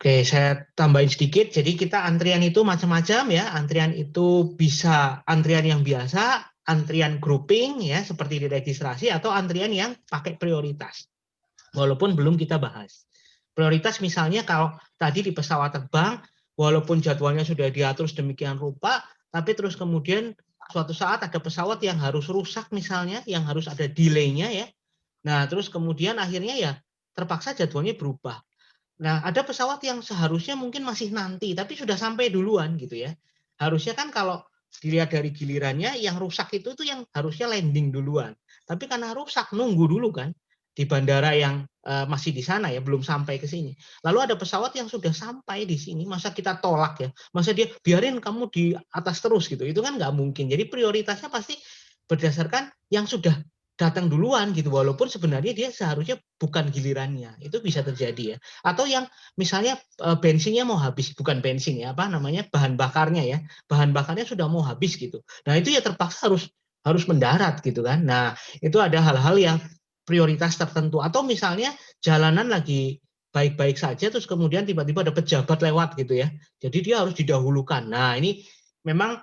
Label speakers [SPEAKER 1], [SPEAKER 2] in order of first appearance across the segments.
[SPEAKER 1] Oke, saya tambahin sedikit. Jadi kita antrian itu macam-macam ya. Antrian itu bisa antrian yang biasa, antrian grouping ya seperti di registrasi, atau antrian yang pakai prioritas. Walaupun belum kita bahas. Prioritas misalnya kalau tadi di pesawat terbang, walaupun jadwalnya sudah diatur sedemikian rupa, tapi terus kemudian suatu saat ada pesawat yang harus rusak misalnya, yang harus ada delay-nya ya. Nah, terus kemudian akhirnya ya terpaksa jadwalnya berubah. Nah, ada pesawat yang seharusnya mungkin masih nanti, tapi sudah sampai duluan gitu ya. Harusnya kan kalau dilihat dari gilirannya, yang rusak itu yang harusnya landing duluan. Tapi karena rusak, nunggu dulu kan di bandara yang masih di sana ya, belum sampai ke sini. Lalu ada pesawat yang sudah sampai di sini, masa kita tolak ya? Masa dia biarin kamu di atas terus gitu? Itu kan nggak mungkin. Jadi prioritasnya pasti berdasarkan yang sudah datang duluan gitu, walaupun sebenarnya dia seharusnya bukan gilirannya. Itu bisa terjadi ya. Atau yang misalnya bensinnya mau habis, bukan bensin ya, apa namanya, bahan bakarnya ya, bahan bakarnya sudah mau habis gitu. Nah itu ya terpaksa harus mendarat gitu kan. Nah itu ada hal-hal yang prioritas tertentu. Atau misalnya jalanan lagi baik-baik saja, terus kemudian tiba-tiba ada pejabat lewat gitu ya. Jadi dia harus didahulukan. Nah ini memang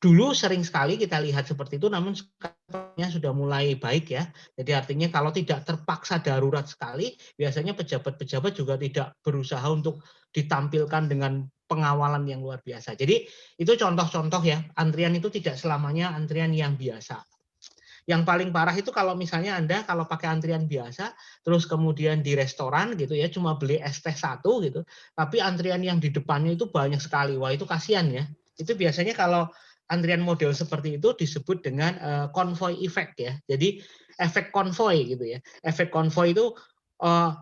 [SPEAKER 1] dulu sering sekali kita lihat seperti itu, namun sekarang sudah mulai baik ya. Jadi artinya kalau tidak terpaksa darurat sekali, biasanya pejabat-pejabat juga tidak berusaha untuk ditampilkan dengan pengawalan yang luar biasa. Jadi itu contoh-contoh ya, antrian itu tidak selamanya antrian yang biasa. Yang paling parah itu kalau misalnya Anda kalau pakai antrian biasa, terus kemudian di restoran gitu ya, cuma beli es teh satu gitu, tapi antrian yang di depannya itu banyak sekali. Wah itu kasihan ya. Itu biasanya kalau antrian model seperti itu disebut dengan konvoy effect ya. Jadi efek konvoy gitu ya. Efek konvoy itu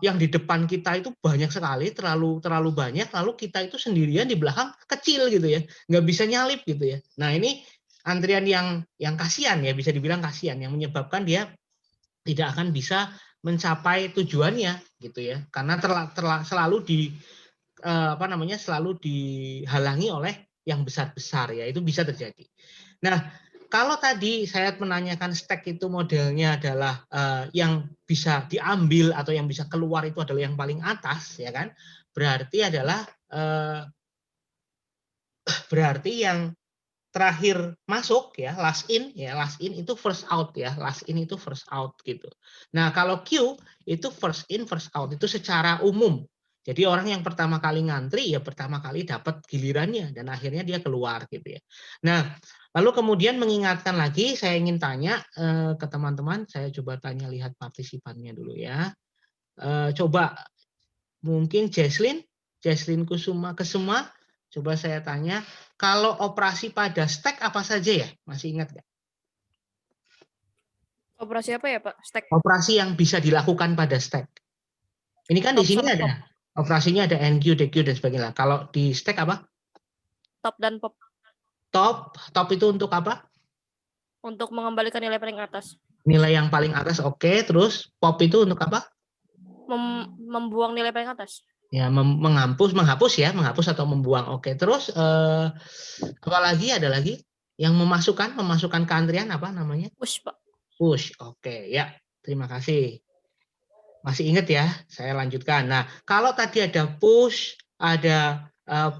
[SPEAKER 1] yang di depan kita itu banyak sekali, terlalu banyak, lalu kita itu sendirian di belakang kecil gitu ya, nggak bisa nyalip gitu ya. Nah ini antrian yang kasihan ya, bisa dibilang kasihan, yang menyebabkan dia tidak akan bisa mencapai tujuannya gitu ya, karena selalu selalu dihalangi oleh yang besar-besar ya, itu bisa terjadi. Nah kalau tadi saya menanyakan stack itu modelnya adalah yang bisa diambil atau yang bisa keluar itu adalah yang paling atas ya kan, berarti adalah yang terakhir masuk ya, last in itu first out ya, last in itu first out gitu. Nah kalau queue itu first in first out, itu secara umum. Jadi orang yang pertama kali ngantri ya pertama kali dapat gilirannya dan akhirnya dia keluar gitu ya. Nah lalu kemudian mengingatkan lagi, saya ingin tanya ke teman-teman, saya coba tanya, lihat partisipannya dulu ya. Coba mungkin Jesslyn Kesuma, coba saya tanya, kalau operasi pada stack apa saja ya? Masih ingat nggak?
[SPEAKER 2] Operasi apa ya Pak? Stack.
[SPEAKER 1] Operasi yang bisa dilakukan pada stack. Ini kan di
[SPEAKER 2] Top
[SPEAKER 1] sini
[SPEAKER 2] sama pop.
[SPEAKER 1] ada operasinya, ada NQ, DQ dan sebagainya. Kalau di stack apa?
[SPEAKER 2] Top dan pop.
[SPEAKER 1] Top itu untuk apa?
[SPEAKER 2] Untuk mengembalikan nilai paling atas.
[SPEAKER 1] Nilai yang paling atas, oke. Terus pop itu untuk apa?
[SPEAKER 2] Membuang nilai paling atas.
[SPEAKER 1] Ya, menghapus atau membuang. Oke. Terus apa lagi? Ada lagi yang memasukkan ke antrian, apa namanya?
[SPEAKER 2] Push Pak.
[SPEAKER 1] Push. Oke, ya. Terima kasih. Masih ingat ya? Saya lanjutkan. Nah, kalau tadi ada push, ada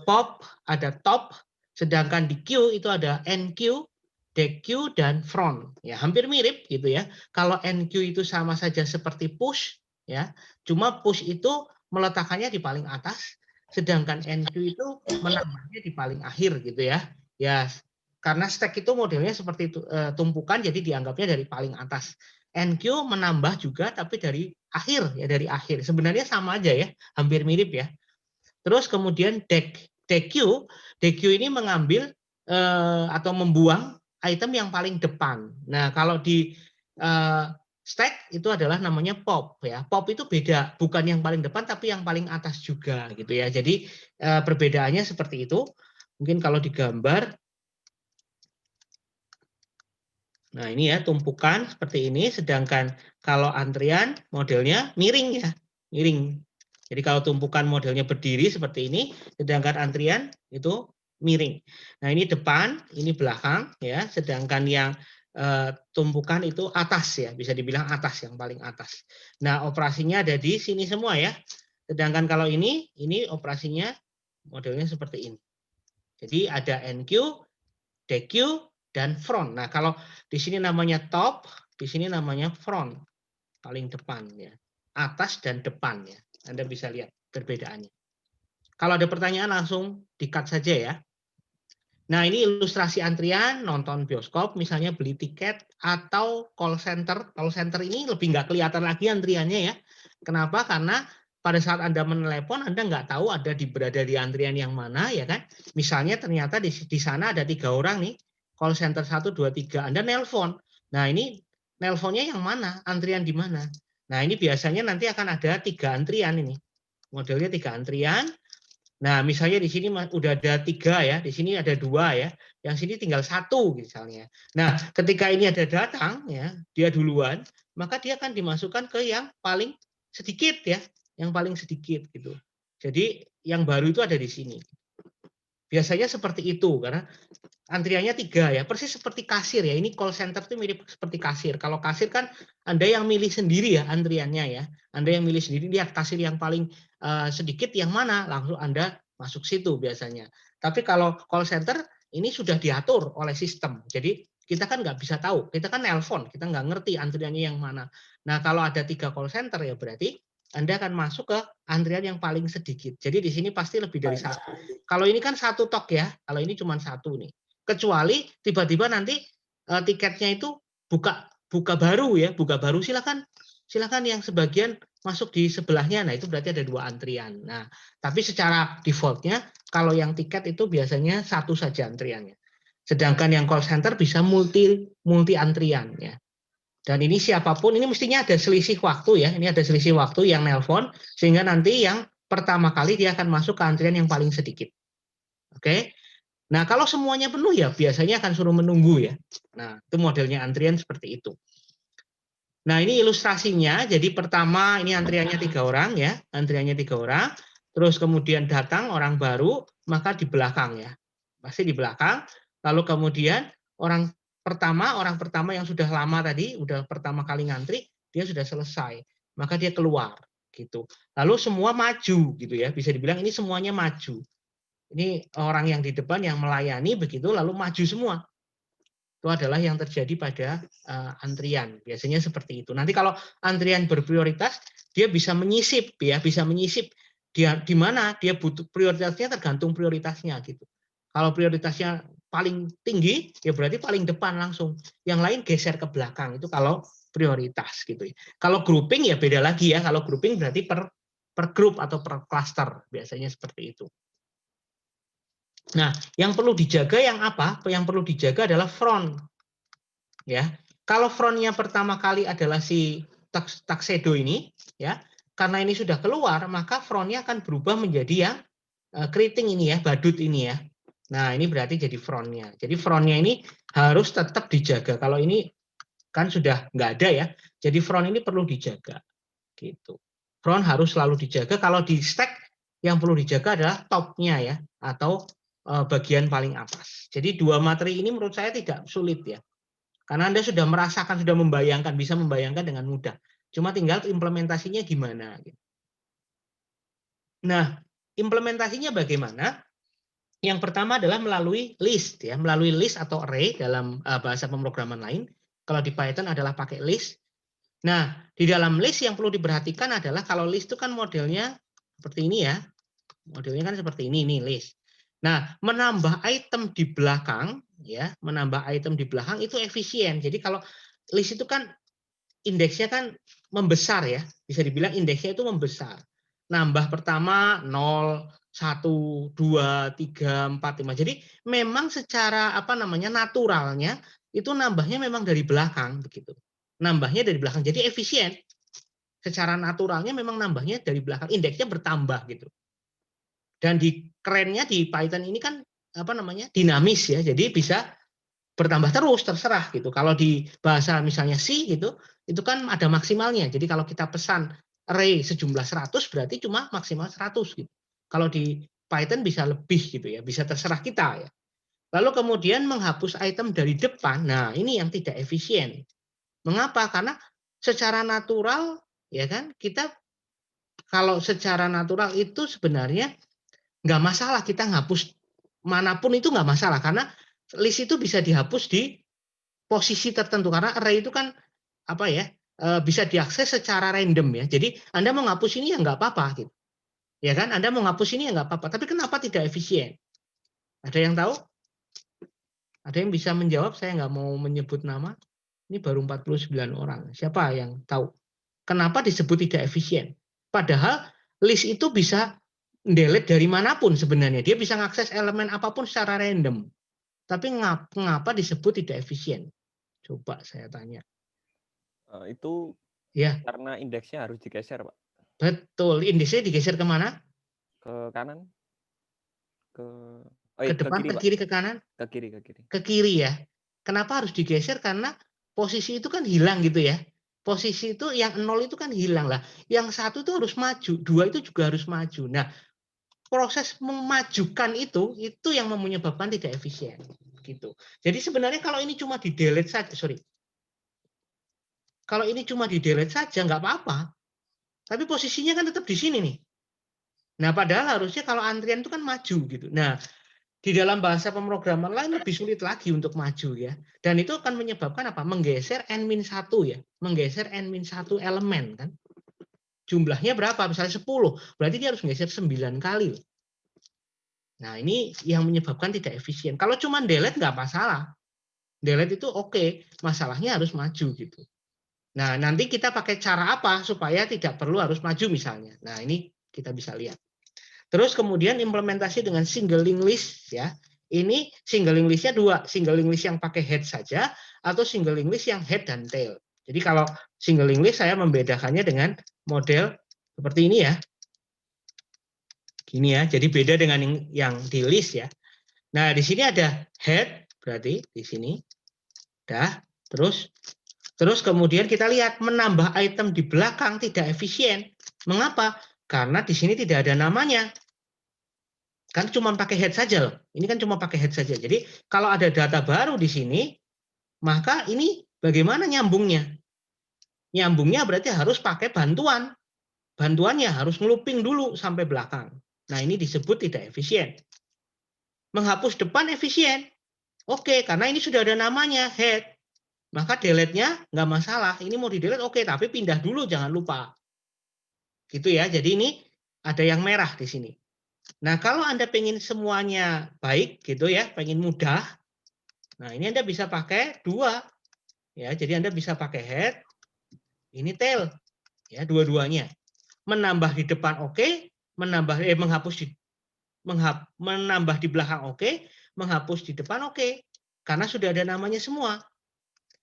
[SPEAKER 1] pop, ada top, sedangkan di Q itu ada NQ, DQ, dan front. Ya, hampir mirip gitu ya. Kalau NQ itu sama saja seperti push, ya, cuma push itu meletakkannya di paling atas, sedangkan NQ itu menambahnya di paling akhir gitu ya. Ya, karena stack itu modelnya seperti itu, tumpukan, jadi dianggapnya dari paling atas. NQ menambah juga tapi dari akhir ya, dari akhir. Sebenarnya sama aja ya, hampir mirip ya. Terus kemudian DQ ini mengambil atau membuang item yang paling depan. Nah, kalau di stack itu adalah namanya pop ya. Pop itu beda, bukan yang paling depan tapi yang paling atas juga gitu ya. Jadi perbedaannya seperti itu. Mungkin kalau digambar, nah ini ya tumpukan seperti ini, sedangkan kalau antrian modelnya miring ya, miring. Jadi kalau tumpukan modelnya berdiri seperti ini, sedangkan antrian itu miring. Nah ini depan, ini belakang ya, sedangkan yang tumpukan itu atas ya, bisa dibilang atas, yang paling atas. Nah operasinya ada di sini semua ya, Sedangkan kalau ini operasinya modelnya seperti ini. Jadi ada NQ, DQ, dan front. Nah, kalau di sini namanya top, di sini namanya front, paling depan ya. Atas dan depan ya. Anda bisa lihat perbedaannya. Kalau ada pertanyaan langsung di-cut saja ya. Nah, ini ilustrasi antrian nonton bioskop, misalnya beli tiket atau call center. Call center ini lebih nggak kelihatan lagi antriannya ya. Kenapa? Karena pada saat Anda menelepon, Anda nggak tahu berada di antrian yang mana ya kan. Misalnya ternyata di sana ada 3 orang nih, call center 1, 2, 3. Anda nelpon. Nah, ini nelponnya yang mana? Antrian di mana? Nah, ini biasanya nanti akan ada 3 antrian ini. Modelnya 3 antrian. Nah, misalnya di sini udah ada 3 ya, di sini ada 2 ya, yang sini tinggal 1 misalnya. Nah, ketika ini ada datang ya, dia duluan, maka dia akan dimasukkan ke yang paling sedikit ya, yang paling sedikit gitu. Jadi yang baru itu ada di sini. Biasanya seperti itu karena antriannya 3 ya, persis seperti kasir ya. Ini call center itu mirip seperti kasir. Kalau kasir kan Anda yang milih sendiri ya antriannya ya. Anda yang milih sendiri, lihat kasir yang paling sedikit yang mana, langsung Anda masuk situ biasanya. Tapi kalau call center ini sudah diatur oleh sistem. Jadi kita kan nggak bisa tahu, kita kan nelpon, kita nggak ngerti antriannya yang mana. Nah, kalau ada 3 call center ya berarti Anda akan masuk ke antrian yang paling sedikit. Jadi di sini pasti lebih dari 1. Kalau ini kan 1 tok ya, kalau ini cuma 1 nih. Kecuali tiba-tiba nanti tiketnya itu buka baru ya, buka baru silakan yang sebagian masuk di sebelahnya. Nah, itu berarti ada 2 antrian. Nah, tapi secara defaultnya kalau yang tiket itu biasanya 1 saja antriannya. Sedangkan yang call center bisa multi antrian ya. Dan ini siapapun ini mestinya ada selisih waktu ya. Ini ada selisih waktu yang nelpon sehingga nanti yang pertama kali dia akan masuk ke antrian yang paling sedikit. Oke. Nah, kalau semuanya penuh ya biasanya akan suruh menunggu ya. Nah, itu modelnya antrian seperti itu. Nah, ini ilustrasinya. Jadi pertama ini antriannya 3 orang ya, antriannya 3 orang. Terus kemudian datang orang baru, maka di belakang ya. Pasti di belakang. Lalu kemudian orang pertama yang sudah lama tadi, udah pertama kali ngantri, dia sudah selesai. Maka dia keluar gitu. Lalu semua maju gitu ya. Bisa dibilang ini semuanya maju. Ini orang yang di depan yang melayani begitu lalu maju semua. Itu adalah yang terjadi pada antrian. Biasanya seperti itu. Nanti kalau antrian berprioritas, dia bisa menyisip ya, bisa menyisip dia di mana dia butuh prioritasnya tergantung prioritasnya gitu. Kalau prioritasnya paling tinggi, ya berarti paling depan langsung. Yang lain geser ke belakang itu kalau prioritas gitu ya. Kalau grouping ya beda lagi ya. Kalau grouping berarti per grup atau per cluster biasanya seperti itu. Nah, yang perlu dijaga yang apa? Yang perlu dijaga adalah front. Ya, kalau frontnya pertama kali adalah si tuxedo ini, ya, karena ini sudah keluar, maka frontnya akan berubah menjadi yang keriting ini ya, badut ini ya. Nah, ini berarti jadi frontnya. Jadi frontnya ini harus tetap dijaga. Kalau ini kan sudah nggak ada ya, jadi front ini perlu dijaga. Gitu. Front harus selalu dijaga. Kalau di stack yang perlu dijaga adalah topnya ya, atau bagian paling atas. Jadi 2 materi ini menurut saya tidak sulit ya. Karena Anda sudah merasakan, sudah membayangkan, bisa membayangkan dengan mudah. Cuma tinggal implementasinya gimana. Nah, implementasinya bagaimana? Yang pertama adalah melalui list ya, melalui list atau array dalam bahasa pemrograman lain. Kalau di Python adalah pakai list. Nah, di dalam list yang perlu diperhatikan adalah kalau list itu kan modelnya seperti ini ya. Modelnya kan seperti ini nih list. Nah, menambah item di belakang ya, menambah item di belakang itu efisien. Jadi kalau list itu kan indeksnya kan membesar ya, bisa dibilang indeksnya itu membesar. Nambah pertama 0, 1, 2, 3, 4, 5. Jadi memang secara apa namanya naturalnya itu nambahnya memang dari belakang begitu. Nambahnya dari belakang. Jadi efisien. Secara naturalnya memang nambahnya dari belakang, indeksnya bertambah gitu. Dan kerennya di Python ini kan apa namanya dinamis ya, jadi bisa bertambah terus terserah gitu. Kalau di bahasa misalnya C gitu, itu kan ada maksimalnya. Jadi kalau kita pesan array sejumlah 100 berarti cuma maksimal 100 gitu. Kalau di Python bisa lebih gitu ya, bisa terserah kita ya. Lalu kemudian menghapus item dari depan. Nah, ini yang tidak efisien. Mengapa? Karena secara natural ya kan kita kalau secara natural itu sebenarnya nggak masalah kita ngapus manapun itu nggak masalah karena list itu bisa dihapus di posisi tertentu karena array itu kan apa ya bisa diakses secara random ya. Jadi Anda mau ngapus ini ya nggak apa-apa gitu. Ya kan? Anda mau ngapus ini ya nggak apa-apa. Tapi kenapa tidak efisien? Ada yang tahu? Ada yang bisa menjawab? Saya nggak mau menyebut nama. Ini baru 49 orang. Siapa yang tahu? Kenapa disebut tidak efisien? Padahal list itu bisa delete dari manapun sebenarnya. Dia bisa mengakses elemen apapun secara random. Tapi mengapa disebut tidak efisien? Coba saya tanya.
[SPEAKER 3] Itu
[SPEAKER 1] Ya,
[SPEAKER 3] karena indeksnya harus digeser, Pak.
[SPEAKER 1] betul. Indeksnya digeser kemana?
[SPEAKER 3] Ke kanan, ke
[SPEAKER 1] Ke depan,
[SPEAKER 3] kiri,
[SPEAKER 1] ke
[SPEAKER 3] Pak.
[SPEAKER 1] kiri, ke kanan?
[SPEAKER 3] Ke kiri, ke kiri.
[SPEAKER 1] Ke kiri ya. Kenapa harus digeser? Karena posisi itu kan hilang gitu ya. Posisi itu yang 0 itu kan hilang lah. Yang 1 itu harus maju, 2 itu juga harus maju. Nah, proses memajukan itu yang menyebabkan tidak efisien gitu. Jadi sebenarnya kalau ini cuma di delete saja, kalau ini cuma di delete saja nggak apa-apa. Tapi posisinya kan tetap di sini nih. Nah, padahal harusnya kalau antrian itu kan maju gitu. Nah, di dalam bahasa pemrograman lain lebih sulit lagi untuk maju ya. Dan itu akan menyebabkan apa? Menggeser n-1 ya. Menggeser n-1 elemen kan. Jumlahnya berapa? Misalnya 10. Berarti dia harus menggeser 9 kali. Nah, ini yang menyebabkan tidak efisien. Kalau cuma delete nggak masalah. Delete itu oke, masalahnya harus maju gitu. Nah, nanti kita pakai cara apa supaya tidak perlu harus maju misalnya. Nah, ini kita bisa lihat. Terus kemudian implementasi dengan single linked list ya. Ini single linked listnya dua, single linked list yang pakai head saja atau single linked list yang head dan tail. Jadi kalau single linked list saya membedakannya dengan model seperti ini ya. Gini ya, jadi beda dengan yang di list ya. Nah, di sini ada head berarti di sini. Dah, terus kemudian kita lihat menambah item di belakang tidak efisien. Mengapa? Karena di sini tidak ada namanya. Kan cuma pakai head saja loh. Ini kan cuma pakai head saja. Jadi kalau ada data baru di sini, maka ini bagaimana nyambungnya? Nyambungnya berarti harus pakai bantuan. Bantuannya harus ngeluping dulu sampai belakang. Nah, ini disebut tidak efisien. Menghapus depan efisien. Oke, karena ini sudah ada namanya head. Maka delete-nya nggak masalah. Ini mau di-delete oke, tapi pindah dulu jangan lupa. Gitu ya. Jadi ini ada yang merah di sini. Nah, kalau Anda pengen semuanya baik gitu ya, pengen mudah. Nah, ini Anda bisa pakai dua. Ya, jadi Anda bisa pakai head, ini tail. Ya, dua-duanya. Menambah di depan oke, menambah di belakang oke, menghapus di depan oke. Karena sudah ada namanya semua.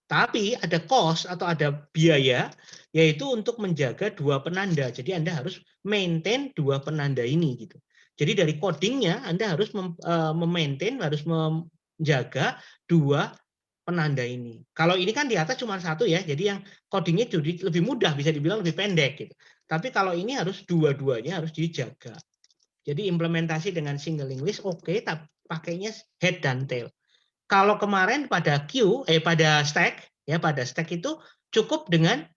[SPEAKER 1] Tapi ada cost atau ada biaya, yaitu untuk menjaga dua penanda. Jadi Anda harus maintain dua penanda ini gitu. Jadi dari codingnya Anda harus memaintain, harus menjaga dua penanda ini. Kalau ini kan di atas cuma satu ya, jadi yang codingnya jadi lebih mudah, bisa dibilang lebih pendek gitu. Tapi kalau ini harus dua-duanya harus dijaga. Jadi implementasi dengan single linked list oke, tapi pakainya head dan tail. Kalau kemarin pada pada stack ya, pada stack itu cukup dengan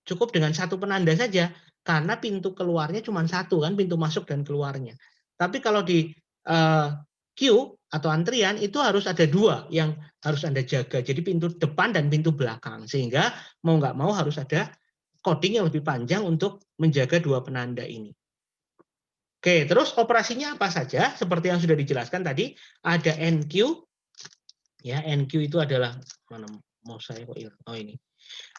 [SPEAKER 1] Cukup dengan satu penanda saja karena pintu keluarnya cuma satu kan, pintu masuk dan keluarnya. Tapi kalau di queue atau antrian itu harus ada dua yang harus Anda jaga. Jadi pintu depan dan pintu belakang. Sehingga mau nggak mau harus ada coding yang lebih panjang untuk menjaga dua penanda ini. Oke, terus operasinya apa saja? Seperti yang sudah dijelaskan tadi, ada NQ. Ya, NQ itu adalah mana mau saya kok oh ini.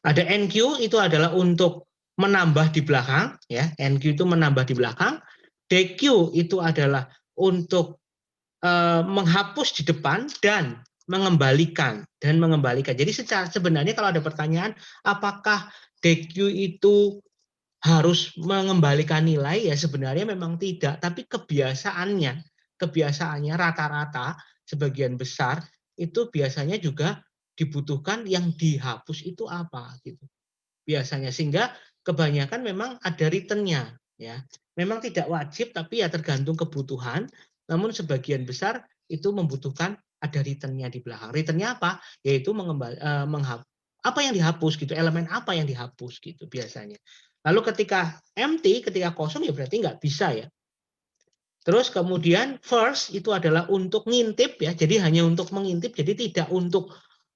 [SPEAKER 1] Ada NQ itu adalah untuk menambah di belakang, ya. NQ itu menambah di belakang. DQ itu adalah untuk menghapus di depan dan mengembalikan. Jadi sebenarnya kalau ada pertanyaan apakah DQ itu harus mengembalikan nilai, ya sebenarnya memang tidak, tapi kebiasaannya rata-rata sebagian besar itu biasanya juga dibutuhkan yang dihapus itu apa gitu. Biasanya sehingga kebanyakan memang ada return-nya ya. Memang tidak wajib tapi ya tergantung kebutuhan, namun sebagian besar itu membutuhkan ada return-nya di belakang. Return-nya apa? Yaitu apa yang dihapus gitu, elemen apa yang dihapus gitu biasanya. Lalu ketika empty, ketika kosong ya berarti nggak bisa ya. Terus kemudian first itu adalah untuk ngintip ya, jadi hanya untuk mengintip, jadi tidak untuk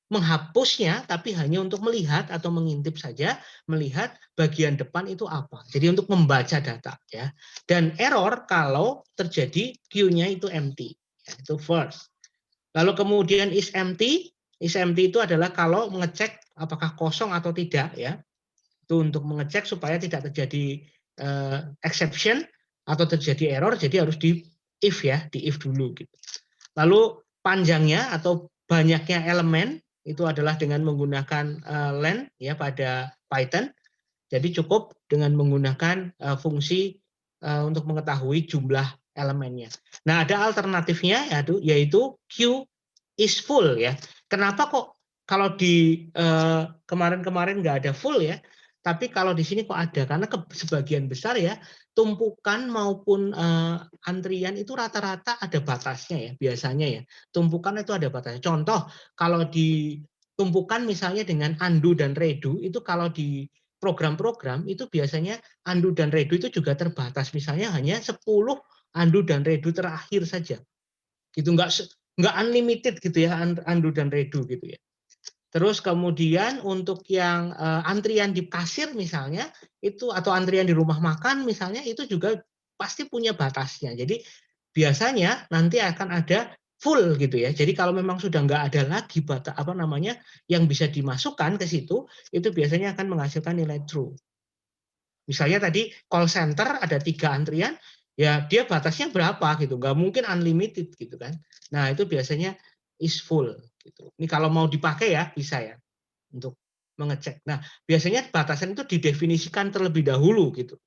[SPEAKER 1] menghapusnya, tapi hanya untuk melihat atau mengintip saja, melihat bagian depan itu apa. Jadi untuk membaca data ya. Dan error kalau terjadi queue-nya itu empty, ya, itu first. Lalu kemudian is empty itu adalah kalau mengecek apakah kosong atau tidak ya. Itu untuk mengecek supaya tidak terjadi exception atau terjadi error, jadi harus di if ya, di if dulu gitu. Lalu panjangnya atau banyaknya elemen itu adalah dengan menggunakan len ya pada Python. Jadi cukup dengan menggunakan fungsi untuk mengetahui jumlah elemennya. Nah, ada alternatifnya yaitu queue is full ya. Kenapa kok kalau di kemarin-kemarin nggak ada full ya? Tapi kalau di sini kok ada, karena sebagian besar ya tumpukan maupun antrian itu rata-rata ada batasnya ya biasanya ya. Tumpukan itu ada batasnya. Contoh kalau di tumpukan misalnya dengan undo dan redo itu kalau di program-program itu biasanya undo dan redo itu juga terbatas. Misalnya hanya 10 undo dan redo terakhir saja. Gitu nggak unlimited gitu ya undo dan redo gitu ya. Terus kemudian untuk yang antrian di kasir misalnya itu atau antrian di rumah makan misalnya itu juga pasti punya batasnya. Jadi biasanya nanti akan ada full gitu ya. Jadi kalau memang sudah nggak ada lagi batas yang bisa dimasukkan ke situ, itu biasanya akan menghasilkan nilai true. Misalnya tadi call center ada 3 antrian, ya dia batasnya berapa gitu, nggak mungkin unlimited gitu kan. Nah itu biasanya is full gitu. Ini kalau mau dipakai ya bisa ya untuk mengecek. Nah biasanya batasan itu didefinisikan terlebih dahulu gitu.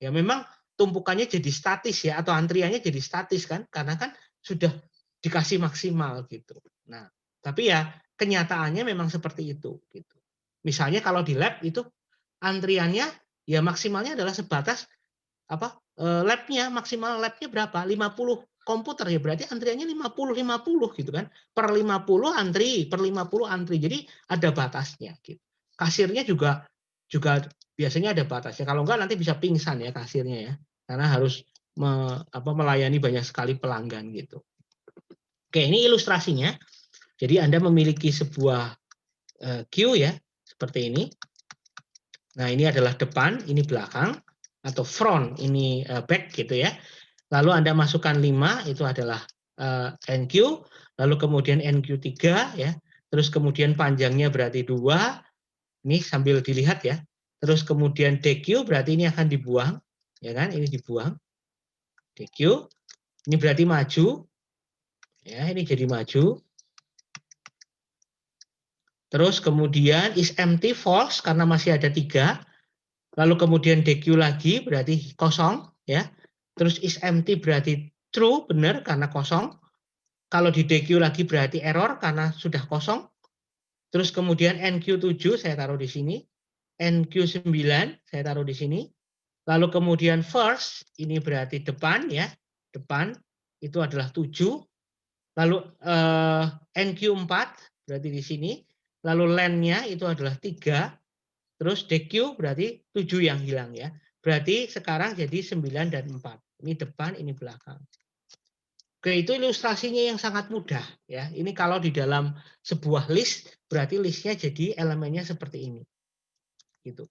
[SPEAKER 1] Ya memang tumpukannya jadi statis ya atau antriannya jadi statis kan karena kan sudah dikasih maksimal gitu. Nah tapi ya kenyataannya memang seperti itu gitu. Misalnya kalau di lab itu antriannya ya maksimalnya adalah sebatas maksimal labnya berapa 50 komputer ya berarti antriannya 50 gitu kan per 50 antri jadi ada batasnya gitu. Kasirnya juga biasanya ada batasnya kalau enggak nanti bisa pingsan ya kasirnya ya karena harus melayani banyak sekali pelanggan gitu. Oke ini ilustrasinya jadi Anda memiliki sebuah queue ya seperti ini. Nah ini adalah depan, ini belakang, atau front, ini back gitu ya. Lalu Anda masukkan 5, itu adalah NQ, lalu kemudian NQ3 ya. Terus kemudian panjangnya berarti 2, ini sambil dilihat ya. Terus kemudian DQ berarti ini akan dibuang, ya kan? Ini dibuang. DQ, ini berarti maju. Ya, ini jadi maju. Terus kemudian is empty false karena masih ada 3. Lalu kemudian DQ lagi berarti kosong ya. Terus is empty berarti true benar karena kosong. Kalau di DQ lagi berarti error karena sudah kosong. Terus kemudian NQ7 saya taruh di sini. NQ9 saya taruh di sini. Lalu kemudian first ini berarti depan ya. Depan itu adalah 7. Lalu NQ4 berarti di sini. Lalu len-nya itu adalah 3. Terus DQ berarti 7 yang hilang ya. Berarti sekarang jadi 9 dan 4. Ini depan, ini belakang. Oke, itu ilustrasinya yang sangat mudah ya. Ini kalau di dalam sebuah list berarti listnya jadi elemennya seperti ini. Gitu.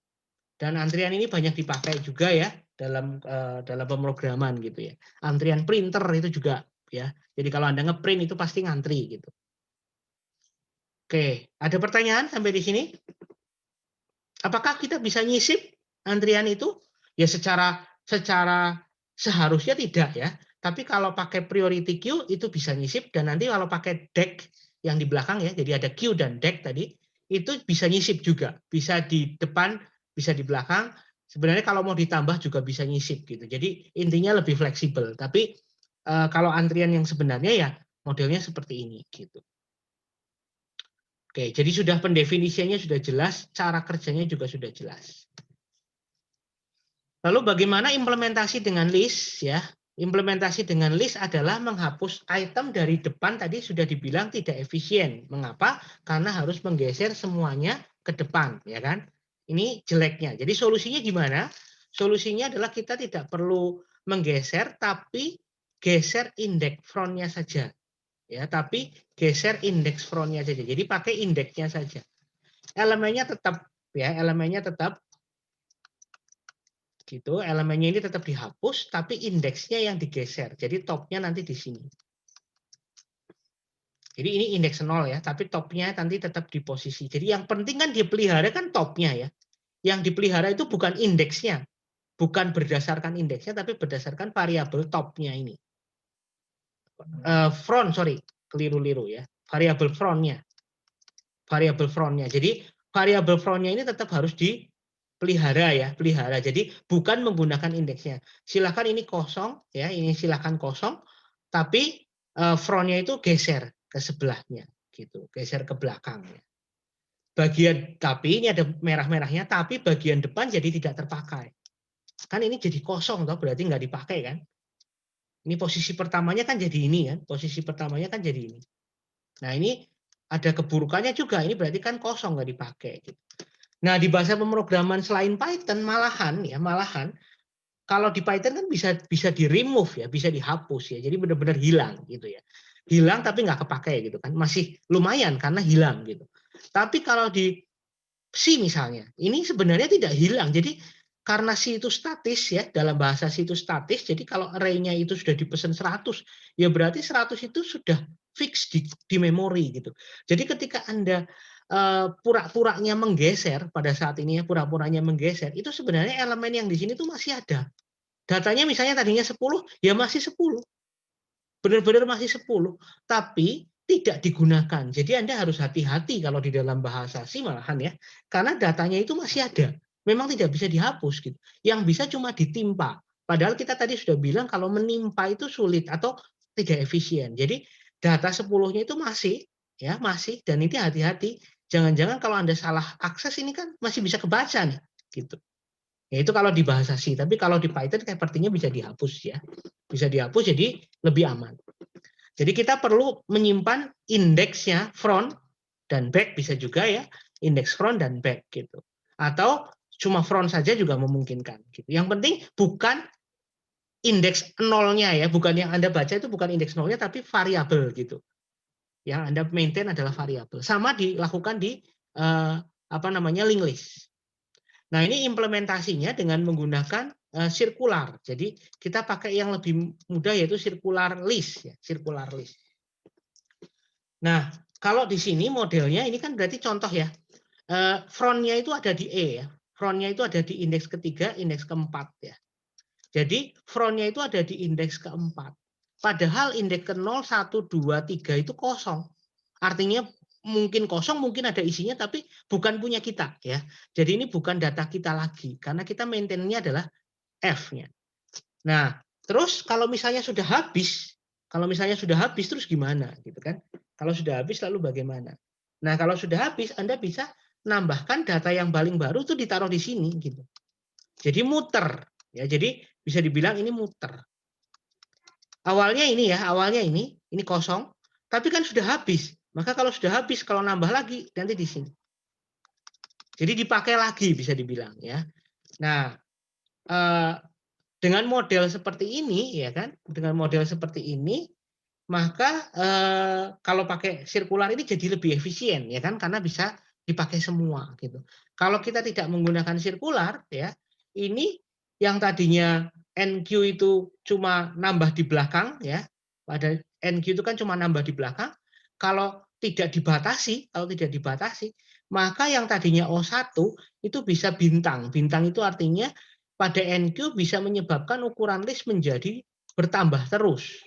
[SPEAKER 1] Dan antrian ini banyak dipakai juga ya dalam pemrograman gitu ya. Antrian printer itu juga ya. Jadi kalau Anda ngeprint itu pasti ngantri gitu. Oke, ada pertanyaan sampai di sini? Apakah kita bisa nyisip antrian itu? Ya secara seharusnya tidak ya. Tapi kalau pakai priority queue itu bisa nyisip dan nanti kalau pakai deck yang di belakang ya, jadi ada queue dan deck tadi, itu bisa nyisip juga. Bisa di depan, bisa di belakang. Sebenarnya kalau mau ditambah juga bisa nyisip gitu. Jadi intinya lebih fleksibel. Tapi kalau antrian yang sebenarnya ya modelnya seperti ini gitu. Oke, jadi sudah pendefinisiannya sudah jelas, cara kerjanya juga sudah jelas. Lalu bagaimana implementasi dengan list ya? Implementasi dengan list adalah menghapus item dari depan tadi sudah dibilang tidak efisien. Mengapa? Karena harus menggeser semuanya ke depan, ya kan? Ini jeleknya. Jadi solusinya gimana? Solusinya adalah kita tidak perlu menggeser, tapi geser indeks frontnya saja. Ya, tapi geser indeks frontnya saja. Jadi pakai indeksnya saja. Elemennya tetap ya, elemennya tetap gitu. Elemennya ini tetap dihapus, tapi indeksnya yang digeser. Jadi topnya nanti di sini. Jadi ini indeks 0 ya, tapi topnya nanti tetap di posisi. Jadi yang penting kan dipelihara kan topnya ya. Yang dipelihara itu bukan indeksnya, bukan berdasarkan indeksnya, tapi berdasarkan variabel topnya ini. Keliru-liru ya. Variabel frontnya. Variabel frontnya. Jadi variabel frontnya ini tetap harus dipelihara ya, pelihara. Jadi bukan menggunakan indeksnya. Silakan ini kosong ya, ini silakan kosong, tapi frontnya itu geser ke sebelahnya, gitu, geser ke belakangnya. Tapi ini ada merah-merahnya, tapi bagian depan jadi tidak terpakai. Kan ini jadi kosong, toh berarti nggak dipakai kan? Ini posisi pertamanya kan jadi ini kan, posisi pertamanya kan jadi ini. Nah ini ada keburukannya juga, ini berarti kan kosong nggak dipakai. Gitu. Nah di bahasa pemrograman selain Python malahan kalau di Python kan bisa di remove ya, bisa dihapus ya, jadi benar-benar hilang gitu ya, hilang tapi nggak kepakai gitu kan, masih lumayan karena hilang gitu. Tapi kalau di C misalnya, ini sebenarnya tidak hilang, jadi karena C itu statis ya, dalam bahasa C itu statis, jadi kalau array-nya itu sudah dipesan 100, ya berarti 100 itu sudah fix di memori gitu. Jadi ketika Anda pura-puranya menggeser pada saat ini ya, pura-puranya menggeser, itu sebenarnya elemen yang di sini tuh masih ada. Datanya misalnya tadinya 10, ya masih 10. Benar-benar masih 10, tapi tidak digunakan. Jadi Anda harus hati-hati kalau di dalam bahasa C malahan ya, karena datanya itu masih ada. Memang tidak bisa dihapus gitu. Yang bisa cuma ditimpa. Padahal kita tadi sudah bilang kalau menimpa itu sulit atau tidak efisien. Jadi data 10-nya itu masih ya, masih, dan ini hati-hati. Jangan-jangan kalau Anda salah akses ini kan masih bisa kebaca nih gitu. Ya itu kalau di bahasa C, tapi kalau di Python sepertinya bisa dihapus ya. Bisa dihapus jadi lebih aman. Jadi kita perlu menyimpan indeksnya front dan back, bisa juga ya, indeks front dan back gitu. Atau cuma front saja juga memungkinkan gitu. Yang penting bukan indeks nolnya ya, bukan yang Anda baca itu bukan indeks nolnya tapi variabel gitu. Yang Anda maintain adalah variabel. Sama dilakukan di linked list. Nah, ini implementasinya dengan menggunakan sirkular. Jadi kita pakai yang lebih mudah yaitu circular list ya, circular list. Nah, kalau di sini modelnya ini kan berarti contoh ya. Frontnya itu ada di E ya. Frontnya itu ada di indeks ketiga, indeks keempat ya. Jadi frontnya itu ada di indeks keempat. Padahal indeks ke 0, 1, 2, 3 itu kosong. Artinya mungkin kosong, mungkin ada isinya, tapi bukan punya kita ya. Jadi ini bukan data kita lagi, karena kita maintain-nya adalah F-nya. Nah, terus kalau misalnya sudah habis terus gimana gitu kan? Kalau sudah habis lalu bagaimana? Nah, kalau sudah habis Anda bisa nambahkan data yang paling baru itu ditaruh di sini gitu. Jadi muter ya. Jadi bisa dibilang ini muter. Awalnya ini kosong, tapi kan sudah habis. Maka kalau sudah habis, kalau nambah lagi nanti di sini. Jadi dipakai lagi bisa dibilang ya. Nah, dengan model seperti ini ya kan, dengan model seperti ini, maka kalau pakai sirkular ini jadi lebih efisien ya kan, karena bisa dipakai semua gitu. Kalau kita tidak menggunakan sirkular ya, ini yang tadinya NQ itu cuma nambah di belakang ya, pada NQ itu kan cuma nambah di belakang. Kalau tidak dibatasi, maka yang tadinya O1 itu bisa bintang. Bintang itu artinya pada NQ bisa menyebabkan ukuran list menjadi bertambah terus.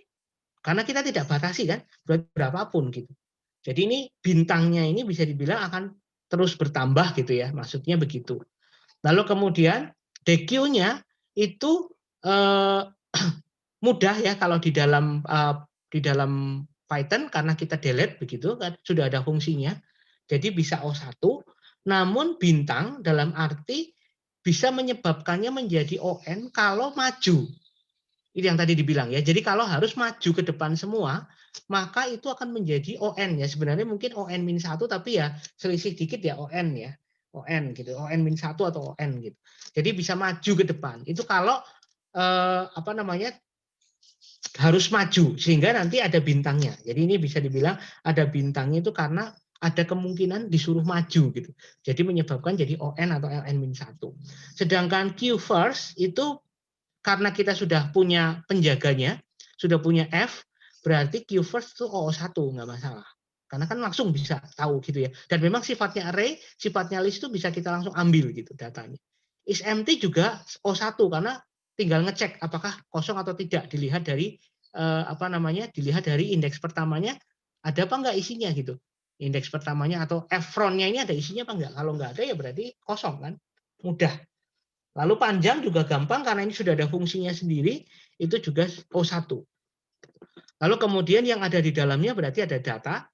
[SPEAKER 1] Karena kita tidak batasi kan, berapapun gitu. Jadi ini bintangnya ini bisa dibilang akan terus bertambah gitu ya, maksudnya begitu. Lalu kemudian DQ-nya itu mudah ya kalau di dalam Python karena kita delete begitu kan, sudah ada fungsinya. Jadi bisa O1, namun bintang dalam arti bisa menyebabkannya menjadi ON kalau maju. Itu yang tadi dibilang ya. Jadi kalau harus maju ke depan semua, maka itu akan menjadi ON ya. Sebenarnya mungkin ON-1 tapi ya selisih dikit ya ON ya. ON gitu, ON-1 atau ON gitu. Jadi bisa maju ke depan. Itu kalau harus maju sehingga nanti ada bintangnya. Jadi ini bisa dibilang ada bintangnya itu karena ada kemungkinan disuruh maju gitu. Jadi menyebabkan jadi ON atau LN-1. Sedangkan Q first itu karena kita sudah punya penjaganya, sudah punya F, berarti Q first itu OO1, nggak masalah. Karena kan langsung bisa tahu gitu ya. Dan memang sifatnya array, sifatnya list itu bisa kita langsung ambil gitu datanya. Is empty juga O1 karena tinggal ngecek apakah kosong atau tidak, dilihat dari dilihat dari indeks pertamanya ada apa enggak isinya gitu. Indeks pertamanya atau F front-nya ini ada isinya apa enggak? Kalau enggak ada ya berarti kosong kan. Mudah. Lalu panjang juga gampang karena ini sudah ada fungsinya sendiri, itu juga O1. Lalu kemudian yang ada di dalamnya berarti ada data,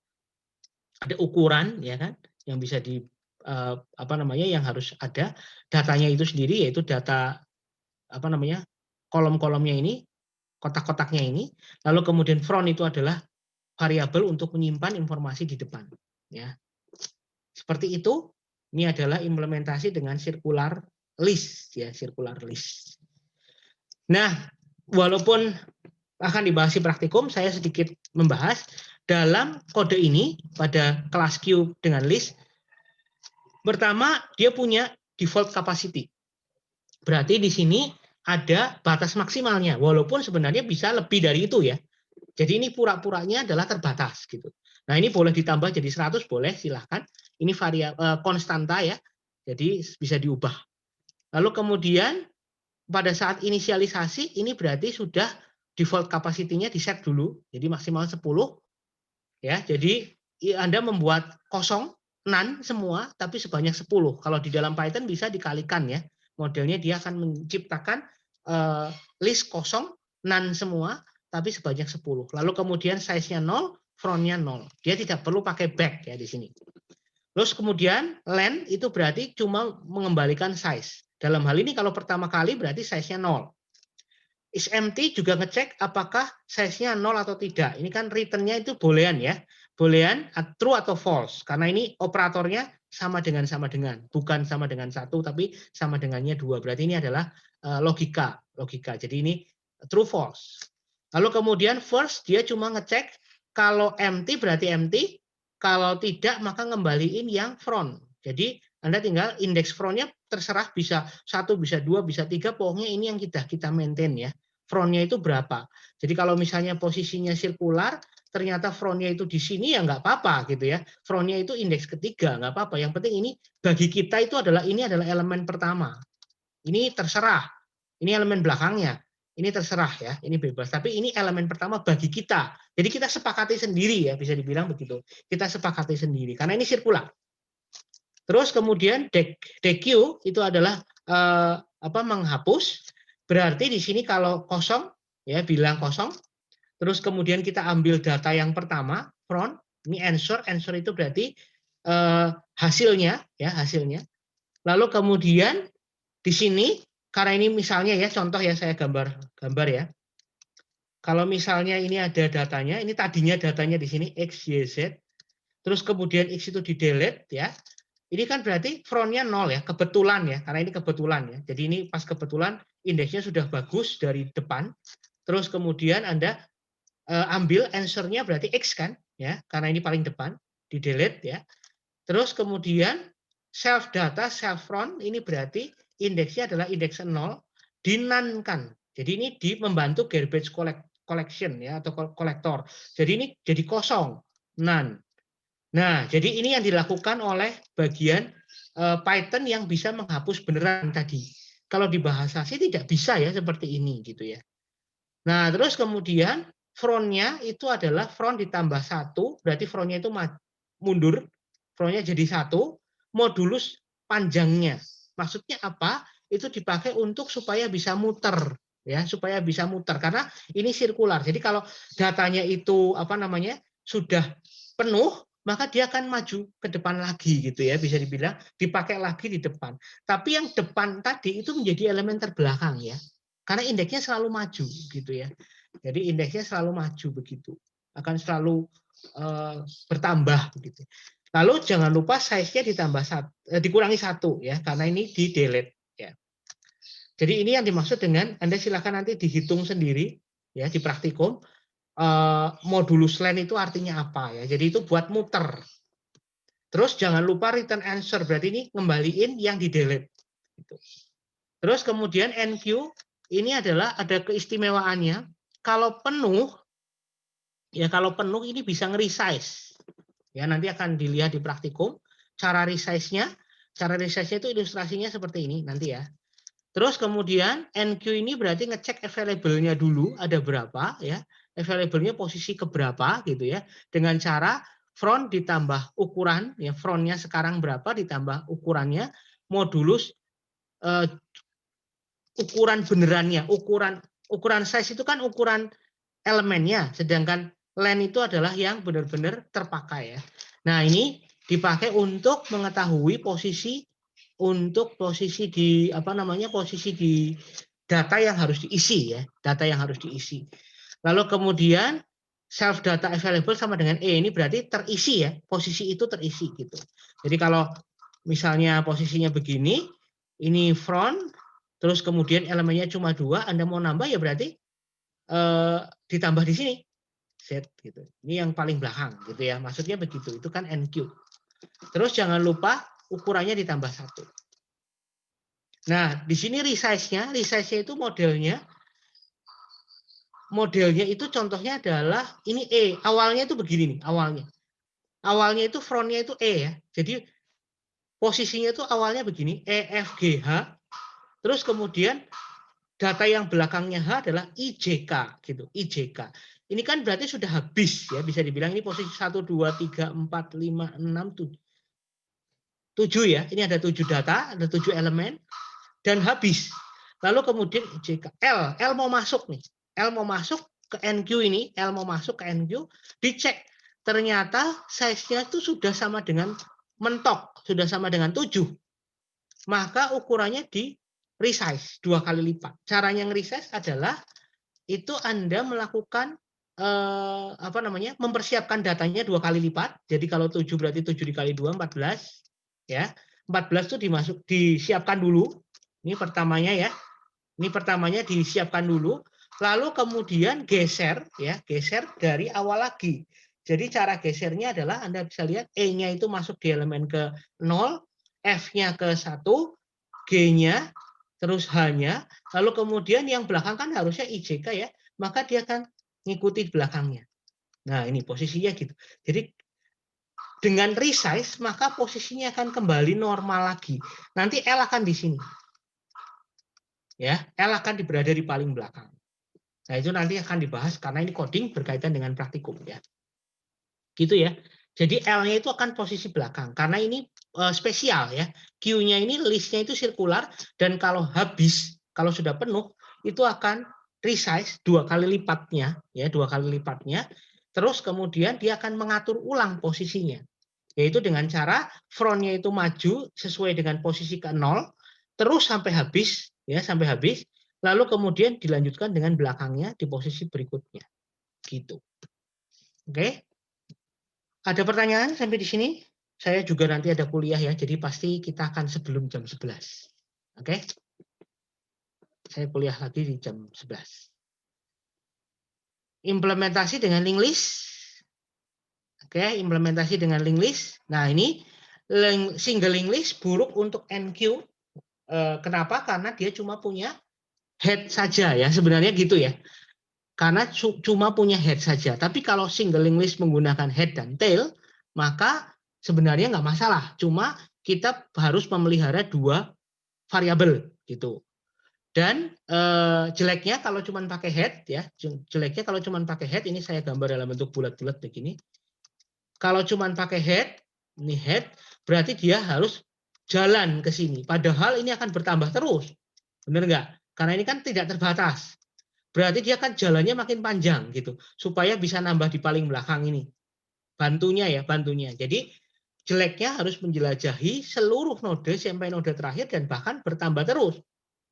[SPEAKER 1] ada ukuran ya kan, yang bisa yang harus ada datanya itu sendiri, yaitu data kolom-kolomnya ini, kotak-kotaknya ini. Lalu kemudian front itu adalah variabel untuk menyimpan informasi di depan ya. Seperti itu. Ini adalah implementasi dengan circular list ya, circular list. Nah, walaupun akan dibahas di praktikum, saya sedikit membahas dalam kode ini pada kelas Q dengan list. Pertama, dia punya default capacity. Berarti di sini ada batas maksimalnya, walaupun sebenarnya bisa lebih dari itu ya. Jadi ini pura-puranya adalah terbatas gitu. Nah, ini boleh ditambah jadi 100, boleh, silahkan. Ini konstanta ya, jadi bisa diubah. Lalu kemudian pada saat inisialisasi, ini berarti sudah default capacity-nya di-set dulu, jadi maksimal 10. Ya, jadi Anda membuat kosong, none semua, tapi sebanyak 10. Kalau di dalam Python bisa dikalikan ya. Modelnya dia akan menciptakan list kosong, none semua, tapi sebanyak 10. Lalu kemudian size-nya 0, front-nya 0. Dia tidak perlu pakai back ya di sini. Terus kemudian len itu berarti cuma mengembalikan size. Dalam hal ini kalau pertama kali berarti size-nya 0. Is empty juga ngecek apakah size-nya 0 atau tidak. Ini kan return-nya itu boolean ya. Boolean true atau false. Karena ini operatornya sama dengan, bukan sama dengan 1 tapi sama dengannya 2. Berarti ini adalah logika. Jadi ini true false. Lalu kemudian first dia cuma ngecek kalau empty berarti empty, kalau tidak maka ngembaliin yang front. Jadi Anda tinggal indeks front-nya terserah bisa 1, bisa 2, bisa 3, pokoknya ini yang kita maintain ya. Front-nya itu berapa. Jadi kalau misalnya posisinya sirkular, ternyata front-nya itu di sini ya nggak apa-apa gitu ya. Front-nya itu indeks ketiga, nggak apa-apa. Yang penting ini bagi kita itu adalah elemen pertama. Ini terserah. Ini elemen belakangnya. Ini terserah ya, ini bebas. Tapi ini elemen pertama bagi kita. Jadi kita sepakati sendiri ya, bisa dibilang begitu. Kita sepakati sendiri karena ini sirkular. Terus kemudian DQ itu adalah menghapus. Berarti di sini kalau kosong ya bilang kosong. Terus kemudian kita ambil data yang pertama front. Ini answer itu berarti hasilnya ya hasilnya. Lalu kemudian di sini karena ini misalnya ya contoh ya saya gambar ya. Kalau misalnya ini ada datanya, ini tadinya datanya di sini X, Y, Z. Terus kemudian X itu di delete ya. Ini kan berarti front-nya 0 ya, kebetulan ya, karena ini kebetulan ya. Jadi ini pas kebetulan indeksnya sudah bagus dari depan. Terus kemudian Anda ambil answer-nya berarti X kan, ya, karena ini paling depan, di delete ya. Terus kemudian self data, self front, ini berarti indeksnya adalah indeks 0, dinankan. Jadi ini membantu garbage collection ya, atau kolektor. Jadi ini jadi kosong, none. Nah, jadi ini yang dilakukan oleh bagian Python yang bisa menghapus beneran tadi. Kalau di bahasa C tidak bisa ya seperti ini gitu ya. Nah, terus kemudian front-nya itu adalah front ditambah 1, berarti front-nya itu mundur, front-nya jadi 1, modulus panjangnya. Maksudnya apa? Itu dipakai untuk supaya bisa muter ya, supaya bisa muter karena ini sirkular. Jadi kalau datanya itu sudah penuh, maka dia akan maju ke depan lagi gitu ya, bisa dibilang dipakai lagi di depan. Tapi yang depan tadi itu menjadi elemen terbelakang ya. Karena indeksnya selalu maju gitu ya. Jadi indeksnya selalu maju begitu. Akan selalu bertambah begitu. Lalu jangan lupa size-nya dikurangi 1 ya, karena ini di delete ya. Jadi ini yang dimaksud dengan Anda silakan nanti dihitung sendiri ya di praktikum modulus len itu artinya apa ya. Jadi itu buat muter. Terus jangan lupa return answer, berarti ini ngembaliin yang di delete. Gitu. Terus kemudian NQ ini adalah ada keistimewaannya. Kalau penuh ini bisa nge-resize. Ya, nanti akan dilihat di praktikum cara resize-nya. Cara resize-nya itu ilustrasinya seperti ini nanti ya. Terus kemudian NQ ini berarti ngecek available-nya dulu ada berapa ya. Available-nya posisi keberapa gitu ya. Dengan cara front ditambah ukuran ya, front-nya sekarang berapa ditambah ukurannya modulus ukuran benerannya, ukuran size itu kan ukuran elemennya, sedangkan len itu adalah yang benar-benar terpakai ya. Nah, ini dipakai untuk mengetahui posisi di posisi di data yang harus diisi ya, data yang harus diisi. Lalu kemudian self data available sama dengan ini berarti terisi ya, posisi itu terisi gitu. Jadi kalau misalnya posisinya begini, ini front, terus kemudian elemennya cuma 2, Anda mau nambah ya berarti ditambah di sini Z gitu. Ini yang paling belakang gitu ya. Maksudnya begitu. Itu kan NQ. Terus jangan lupa ukurannya ditambah 1. Nah, di sini resize-nya itu modelnya itu contohnya adalah ini E. Awalnya itu begini nih, awalnya. Awalnya itu front-nya itu E ya. Jadi posisinya itu awalnya begini, E, F, G, H. Terus kemudian data yang belakangnya H adalah IJK gitu, IJK. Ini kan berarti sudah habis ya, bisa dibilang ini posisi 1 2 3 4 5 6 7 ya. Ini ada 7 data, ada 7 elemen dan habis. Lalu kemudian IJK L mau masuk nih. L mau masuk ke NQ ini, L mau masuk ke NQ, dicek. Ternyata size-nya itu sudah sama dengan mentok, sudah sama dengan 7. Maka ukurannya di resize 2 kali lipat. Caranya nge-resize adalah itu Anda melakukan mempersiapkan datanya 2 kali lipat. Jadi kalau 7 berarti 7 dikali 2 14 ya. 14 itu disiapkan dulu. Ini pertamanya ya. Ini pertamanya disiapkan dulu, lalu kemudian geser dari awal lagi. Jadi cara gesernya adalah Anda bisa lihat E-nya itu masuk di elemen ke 0, F-nya ke 1, G-nya, terus H-nya, lalu kemudian yang belakang kan harusnya IJK ya, maka dia akan ngikuti belakangnya. Nah, ini posisinya gitu. Jadi dengan resize maka posisinya akan kembali normal lagi. Nanti L akan di sini. Ya, L akan berada di paling belakang. Nah, itu nanti akan dibahas karena ini coding berkaitan dengan praktikum ya. Gitu ya. Jadi L-nya itu akan posisi belakang karena ini spesial ya. Q-nya ini listnya itu sirkular dan kalau habis, kalau sudah penuh itu akan resize 2 kali lipatnya ya, 2 kali lipatnya. Terus kemudian dia akan mengatur ulang posisinya. Yaitu dengan cara front-nya itu maju sesuai dengan posisi ke 0 terus sampai habis ya, sampai habis, lalu kemudian dilanjutkan dengan belakangnya di posisi berikutnya. Gitu. Oke. Ada pertanyaan sampai di sini? Saya juga nanti ada kuliah ya, jadi pasti kita akan sebelum jam 11. Oke. Saya kuliah lagi di jam 11. Implementasi dengan link list. Oke, implementasi dengan link list. Nah, ini single link list buruk untuk NQ. Kenapa? Karena dia cuma punya head saja ya, sebenarnya gitu ya. Karena cuma punya head saja. Tapi kalau single link list menggunakan head dan tail, maka sebenarnya nggak masalah. Cuma kita harus memelihara 2 variabel gitu. Dan jeleknya kalau cuma pakai head ya, jeleknya kalau cuma pakai head, ini saya gambar dalam bentuk bulat-bulat begini. Kalau cuma pakai head, ini head, berarti dia harus jalan ke sini. Padahal ini akan bertambah terus. Benar nggak? Karena ini kan tidak terbatas. Berarti dia kan jalannya makin panjang gitu. Supaya bisa nambah di paling belakang ini. Bantunya ya, bantunya. Jadi jeleknya harus menjelajahi seluruh node sampai node terakhir dan bahkan bertambah terus.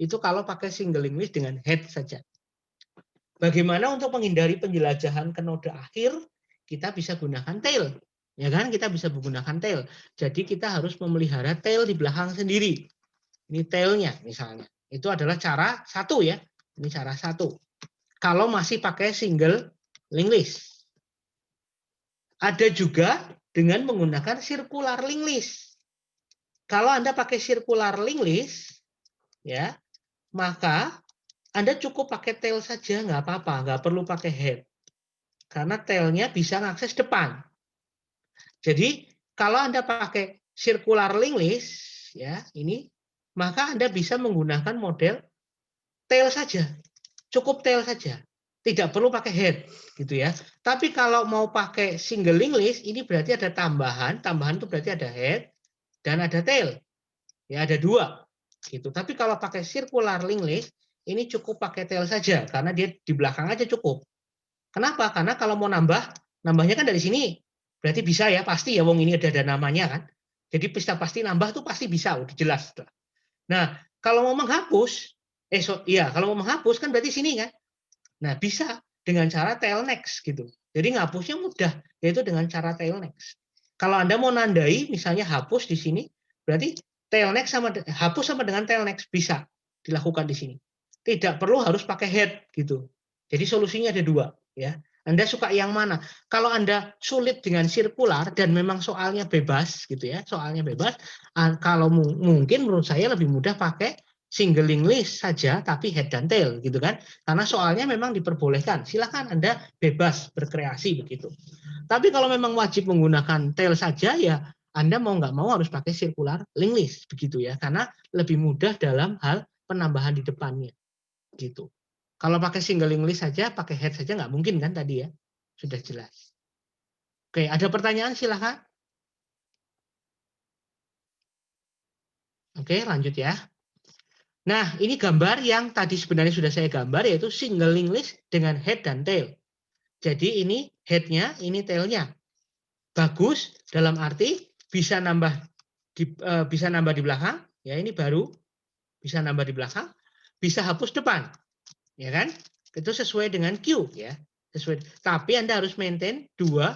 [SPEAKER 1] Itu kalau pakai single link list dengan head saja. Bagaimana untuk menghindari penjelajahan ke node akhir? Kita bisa gunakan tail. Ya kan, kita bisa menggunakan tail. Jadi kita harus memelihara tail di belakang sendiri. Ini tailnya misalnya. Itu adalah cara satu ya. Ini cara satu. Kalau masih pakai single linked list. Ada juga dengan menggunakan circular linked list. Kalau Anda pakai circular linked list, ya, maka Anda cukup pakai tail saja, nggak apa-apa, nggak perlu pakai head. Karena tailnya bisa mengakses depan. Jadi kalau Anda pakai circular linked list, ya ini, maka Anda bisa menggunakan model tail saja, cukup tail saja, tidak perlu pakai head, gitu ya. Tapi kalau mau pakai single linked list, ini berarti ada tambahan itu berarti ada head dan ada tail, ya ada dua, gitu. Tapi kalau pakai circular linked list, ini cukup pakai tail saja, karena dia di belakang aja cukup. Kenapa? Karena kalau mau nambahnya kan dari sini. Berarti bisa ya, pasti ya, wong ini ada namanya kan. Jadi pasti nambah tuh pasti bisa, udah jelas. Nah, kalau mau menghapus, kalau mau menghapus kan berarti sini kan. Nah, bisa dengan cara tail next gitu. Jadi ngapusnya mudah, yaitu dengan cara tail next. Kalau Anda mau nandai, misalnya hapus di sini, berarti tail next hapus sama dengan tail next bisa dilakukan di sini. Tidak perlu harus pakai head gitu. Jadi solusinya ada dua ya. Anda suka yang mana? Kalau Anda sulit dengan sirkular dan memang soalnya bebas gitu ya, soalnya bebas, kalau mungkin menurut saya lebih mudah pakai single linked list saja tapi head dan tail gitu kan. Karena soalnya memang diperbolehkan. Silakan Anda bebas berkreasi begitu. Tapi kalau memang wajib menggunakan tail saja ya Anda mau nggak mau harus pakai circular linked list begitu ya. Karena lebih mudah dalam hal penambahan di depannya gitu. Kalau pakai single linked list saja, pakai head saja nggak mungkin kan tadi ya. Sudah jelas. Oke, ada pertanyaan silahkan. Oke, lanjut ya. Nah, ini gambar yang tadi sebenarnya sudah saya gambar, yaitu single linked list dengan head dan tail. Jadi ini head-nya, ini tail-nya. Bagus dalam arti bisa nambah di belakang, ya ini baru bisa nambah di belakang, bisa hapus depan. Ya kan? Itu sesuai dengan Q ya. Tapi Anda harus maintain dua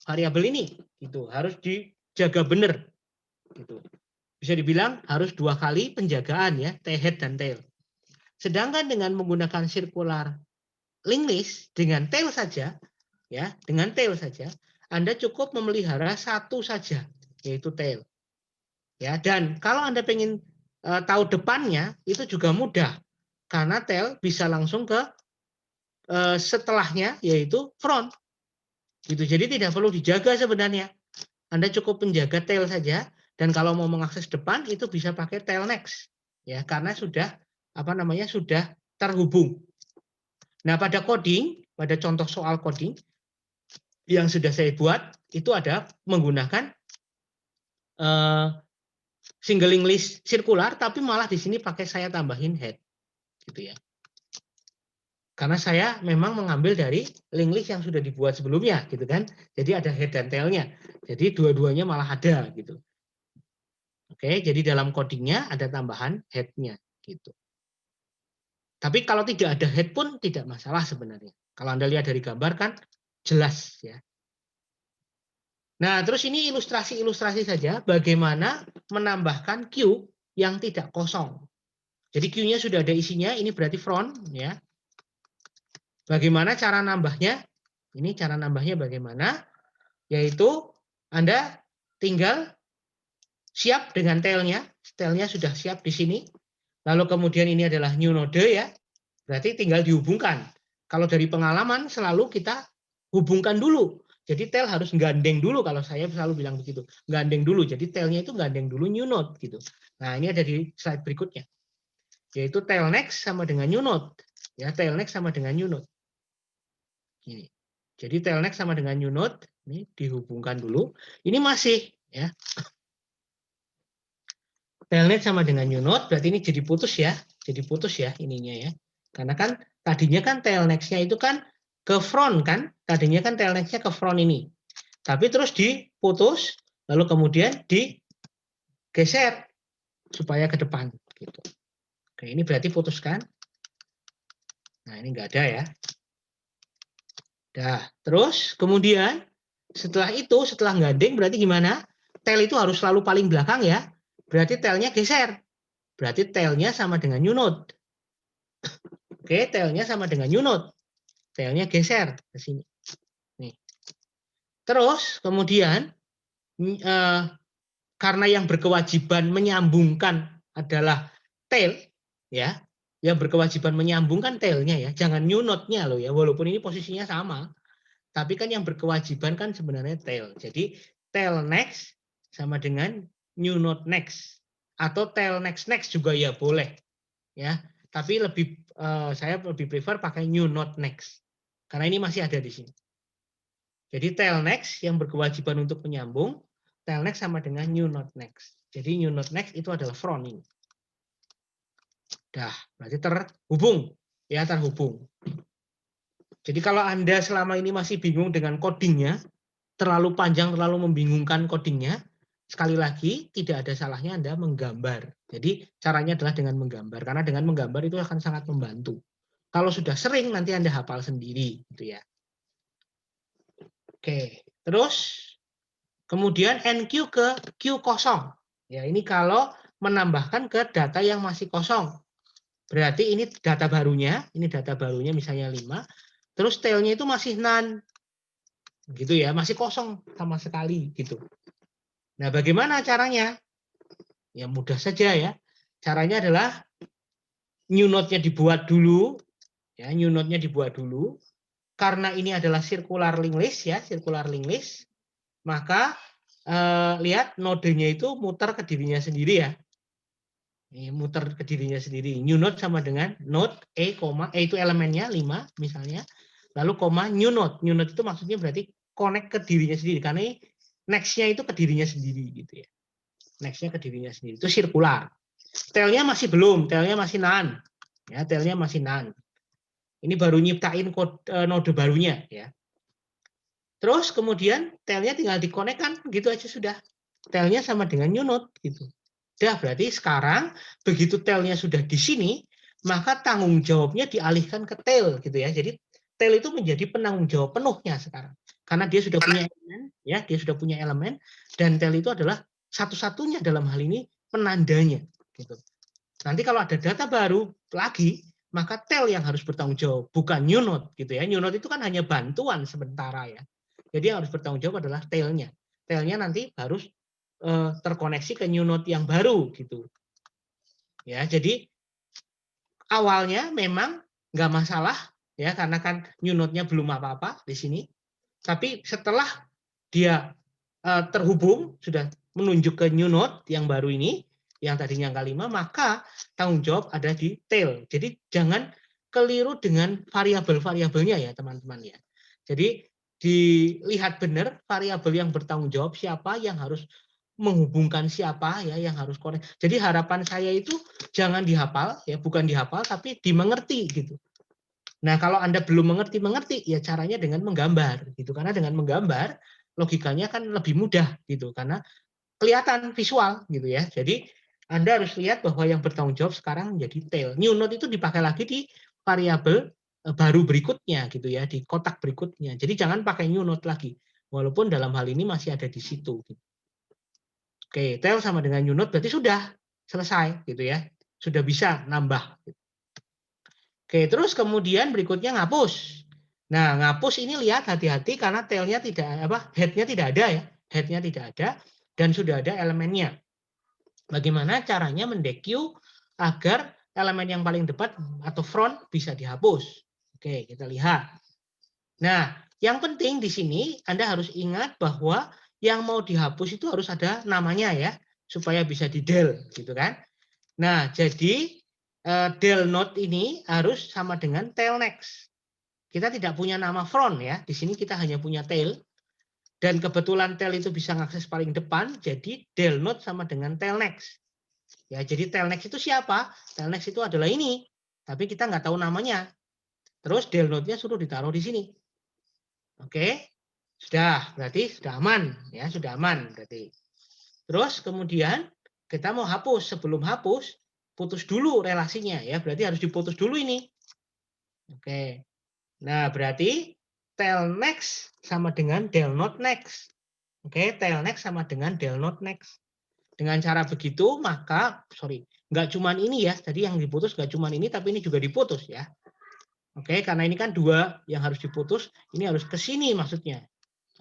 [SPEAKER 1] variabel ini gitu. Harus dijaga benar gitu. Bisa dibilang harus 2 kali penjagaan ya, head dan tail. Sedangkan dengan menggunakan circular linked list dengan tail saja ya, dengan tail saja Anda cukup memelihara satu saja yaitu tail. Ya, dan kalau Anda pengen tahu depannya itu juga mudah. Karena tail bisa langsung ke setelahnya yaitu front. Gitu. Jadi tidak perlu dijaga sebenarnya. Anda cukup menjaga tail saja dan kalau mau mengakses depan itu bisa pakai tail next. Ya, karena sudah sudah terhubung. Nah, pada coding, pada contoh soal coding yang sudah saya buat itu ada menggunakan single linked list sirkular tapi malah di sini pakai saya tambahin head gitu ya. Karena saya memang mengambil dari linked list yang sudah dibuat sebelumnya gitu kan. Jadi ada head dan tail-nya. Jadi dua-duanya malah ada gitu. Oke, jadi dalam codingnya ada tambahan head-nya gitu. Tapi kalau tidak ada head pun tidak masalah sebenarnya. Kalau Anda lihat dari gambar kan jelas ya. Nah, terus ini ilustrasi-ilustrasi saja bagaimana menambahkan Q yang tidak kosong. Jadi Q-nya sudah ada isinya, ini berarti front ya. Bagaimana cara nambahnya? Ini cara nambahnya bagaimana? Yaitu Anda tinggal siap dengan tail-nya. Tail-nya sudah siap di sini. Lalu kemudian ini adalah new node ya. Berarti tinggal dihubungkan. Kalau dari pengalaman selalu kita hubungkan dulu. Jadi tail harus gandeng dulu kalau saya selalu bilang begitu. Gandeng dulu. Jadi tail-nya itu gandeng dulu new node gitu. Nah, ini ada di slide berikutnya. Yaitu tail next sama dengan new node. Ya, tail next sama dengan new node. Ini. Jadi tail next sama dengan new node ini dihubungkan dulu. Ini masih ya. Tail next sama dengan new node berarti ini jadi putus ya. Jadi putus ya ininya ya. Karena kan tadinya kan tail next-nya itu kan ke front kan. Tadinya kan tail next-nya ke front ini. Tapi terus diputus lalu kemudian digeser supaya ke depan gitu. Oke, ini berarti putus kan? Nah, ini enggak ada ya. Dah, terus kemudian Setelah itu, setelah gandeng berarti gimana? Tail itu harus selalu paling belakang ya. Berarti tailnya geser. Berarti tailnya sama dengan new node. Oke, tailnya sama dengan new node. Tailnya geser ke sini. Nih. Terus kemudian karena yang berkewajiban menyambungkan adalah tail, ya, yang berkewajiban menyambungkan tailnya ya, jangan new node-nya loh ya, walaupun ini posisinya sama, tapi kan yang berkewajiban kan sebenarnya tail. Jadi tail next sama dengan new node next, atau tail next next juga ya boleh, ya. Tapi saya lebih prefer pakai new node next, karena ini masih ada di sini. Jadi tail next yang berkewajiban untuk menyambung, tail next sama dengan new node next. Jadi new node next itu adalah front ini. Dah, berarti terhubung. Ya, terhubung. Jadi kalau Anda selama ini masih bingung dengan codingnya, terlalu panjang, terlalu membingungkan codingnya, sekali lagi tidak ada salahnya Anda menggambar. Jadi caranya adalah dengan menggambar. Karena dengan menggambar itu akan sangat membantu. Kalau sudah sering, nanti Anda hafal sendiri. Gitu ya. Oke, terus kemudian NQ ke Q kosong. Ya, ini kalau menambahkan ke data yang masih kosong. Berarti ini data barunya misalnya 5. Terus tailnya itu masih none. Gitu ya, masih kosong sama sekali gitu. Nah, bagaimana caranya? Ya mudah saja ya. Caranya adalah new node-nya dibuat dulu. Ya, new node-nya dibuat dulu. Karena ini adalah circular linked list ya, circular linked list. Maka lihat nodenya itu muter ke dirinya sendiri ya. Ini muter ke dirinya sendiri. New node sama dengan node E, itu elemennya 5 misalnya. Lalu koma new node. New node itu maksudnya berarti connect ke dirinya sendiri. Karena next-nya itu ke dirinya sendiri gitu ya. Next-nya ke dirinya sendiri. Itu circular. Tail-nya masih belum, tail-nya masih none. Ya, tail-nya masih none. Ini baru nyiptain node barunya ya. Terus kemudian tail-nya tinggal dikonekkan gitu aja sudah. Tail-nya sama dengan new node gitu. Udah, berarti sekarang begitu tail-nya sudah di sini, maka tanggung jawabnya dialihkan ke tail gitu ya. Jadi tail itu menjadi penanggung jawab penuhnya sekarang. Karena dia sudah punya elemen, ya, dia sudah punya elemen dan tail itu adalah satu-satunya dalam hal ini penandanya gitu. Nanti kalau ada data baru lagi, maka tail yang harus bertanggung jawab, bukan new node gitu ya. New node itu kan hanya bantuan sementara ya. Jadi yang harus bertanggung jawab adalah tail-nya. Tail-nya nanti harus terkoneksi ke new node yang baru gitu. Ya, jadi awalnya memang nggak masalah ya karena kan new node-nya belum apa-apa di sini. Tapi setelah dia terhubung sudah menunjuk ke new node yang baru ini, yang tadinya angka 5, maka tanggung jawab ada di tail. Jadi jangan keliru dengan variabel-variabelnya ya teman-teman ya. Jadi dilihat benar variabel yang bertanggung jawab siapa, yang harus menghubungkan siapa ya, yang harus connect. Jadi harapan saya itu jangan dihafal ya, bukan dihafal tapi dimengerti gitu. Nah, kalau Anda belum mengerti ya caranya dengan menggambar gitu. Karena dengan menggambar logikanya kan lebih mudah gitu karena kelihatan visual gitu ya. Jadi Anda harus lihat bahwa yang bertanggung jawab sekarang menjadi tail. New node itu dipakai lagi di variabel baru berikutnya gitu ya, di kotak berikutnya. Jadi jangan pakai new node lagi. Walaupun dalam hal ini masih ada di situ. Oke, tail sama dengan new node berarti sudah selesai gitu ya. Sudah bisa nambah. Oke, terus kemudian berikutnya ngapus. Nah, ngapus ini lihat hati-hati karena tailnya headnya tidak ada ya. Headnya tidak ada dan sudah ada elemennya. Bagaimana caranya mendequeue agar elemen yang paling depan atau front bisa dihapus. Oke, kita lihat. Nah, yang penting di sini Anda harus ingat bahwa yang mau dihapus itu harus ada namanya ya, supaya bisa di-del gitu kan. Nah, jadi del node ini harus sama dengan tail next. Kita tidak punya nama front ya, di sini kita hanya punya tail. Dan kebetulan tail itu bisa ngakses paling depan, jadi del node sama dengan tail next. Ya, jadi tail next itu siapa? Tail next itu adalah ini, tapi kita nggak tahu namanya. Terus del node-nya suruh ditaruh di sini. Oke, sudah, berarti sudah aman, ya sudah aman berarti. Terus kemudian kita mau hapus, sebelum hapus, putus dulu relasinya ya, berarti harus diputus dulu ini. Oke, nah berarti tail next sama dengan del not next. Oke, tail next sama dengan del not next. Dengan cara begitu, maka, nggak cuman ini ya, tadi yang diputus nggak cuman ini, tapi ini juga diputus ya. Oke, karena ini kan dua yang harus diputus, ini harus ke sini maksudnya.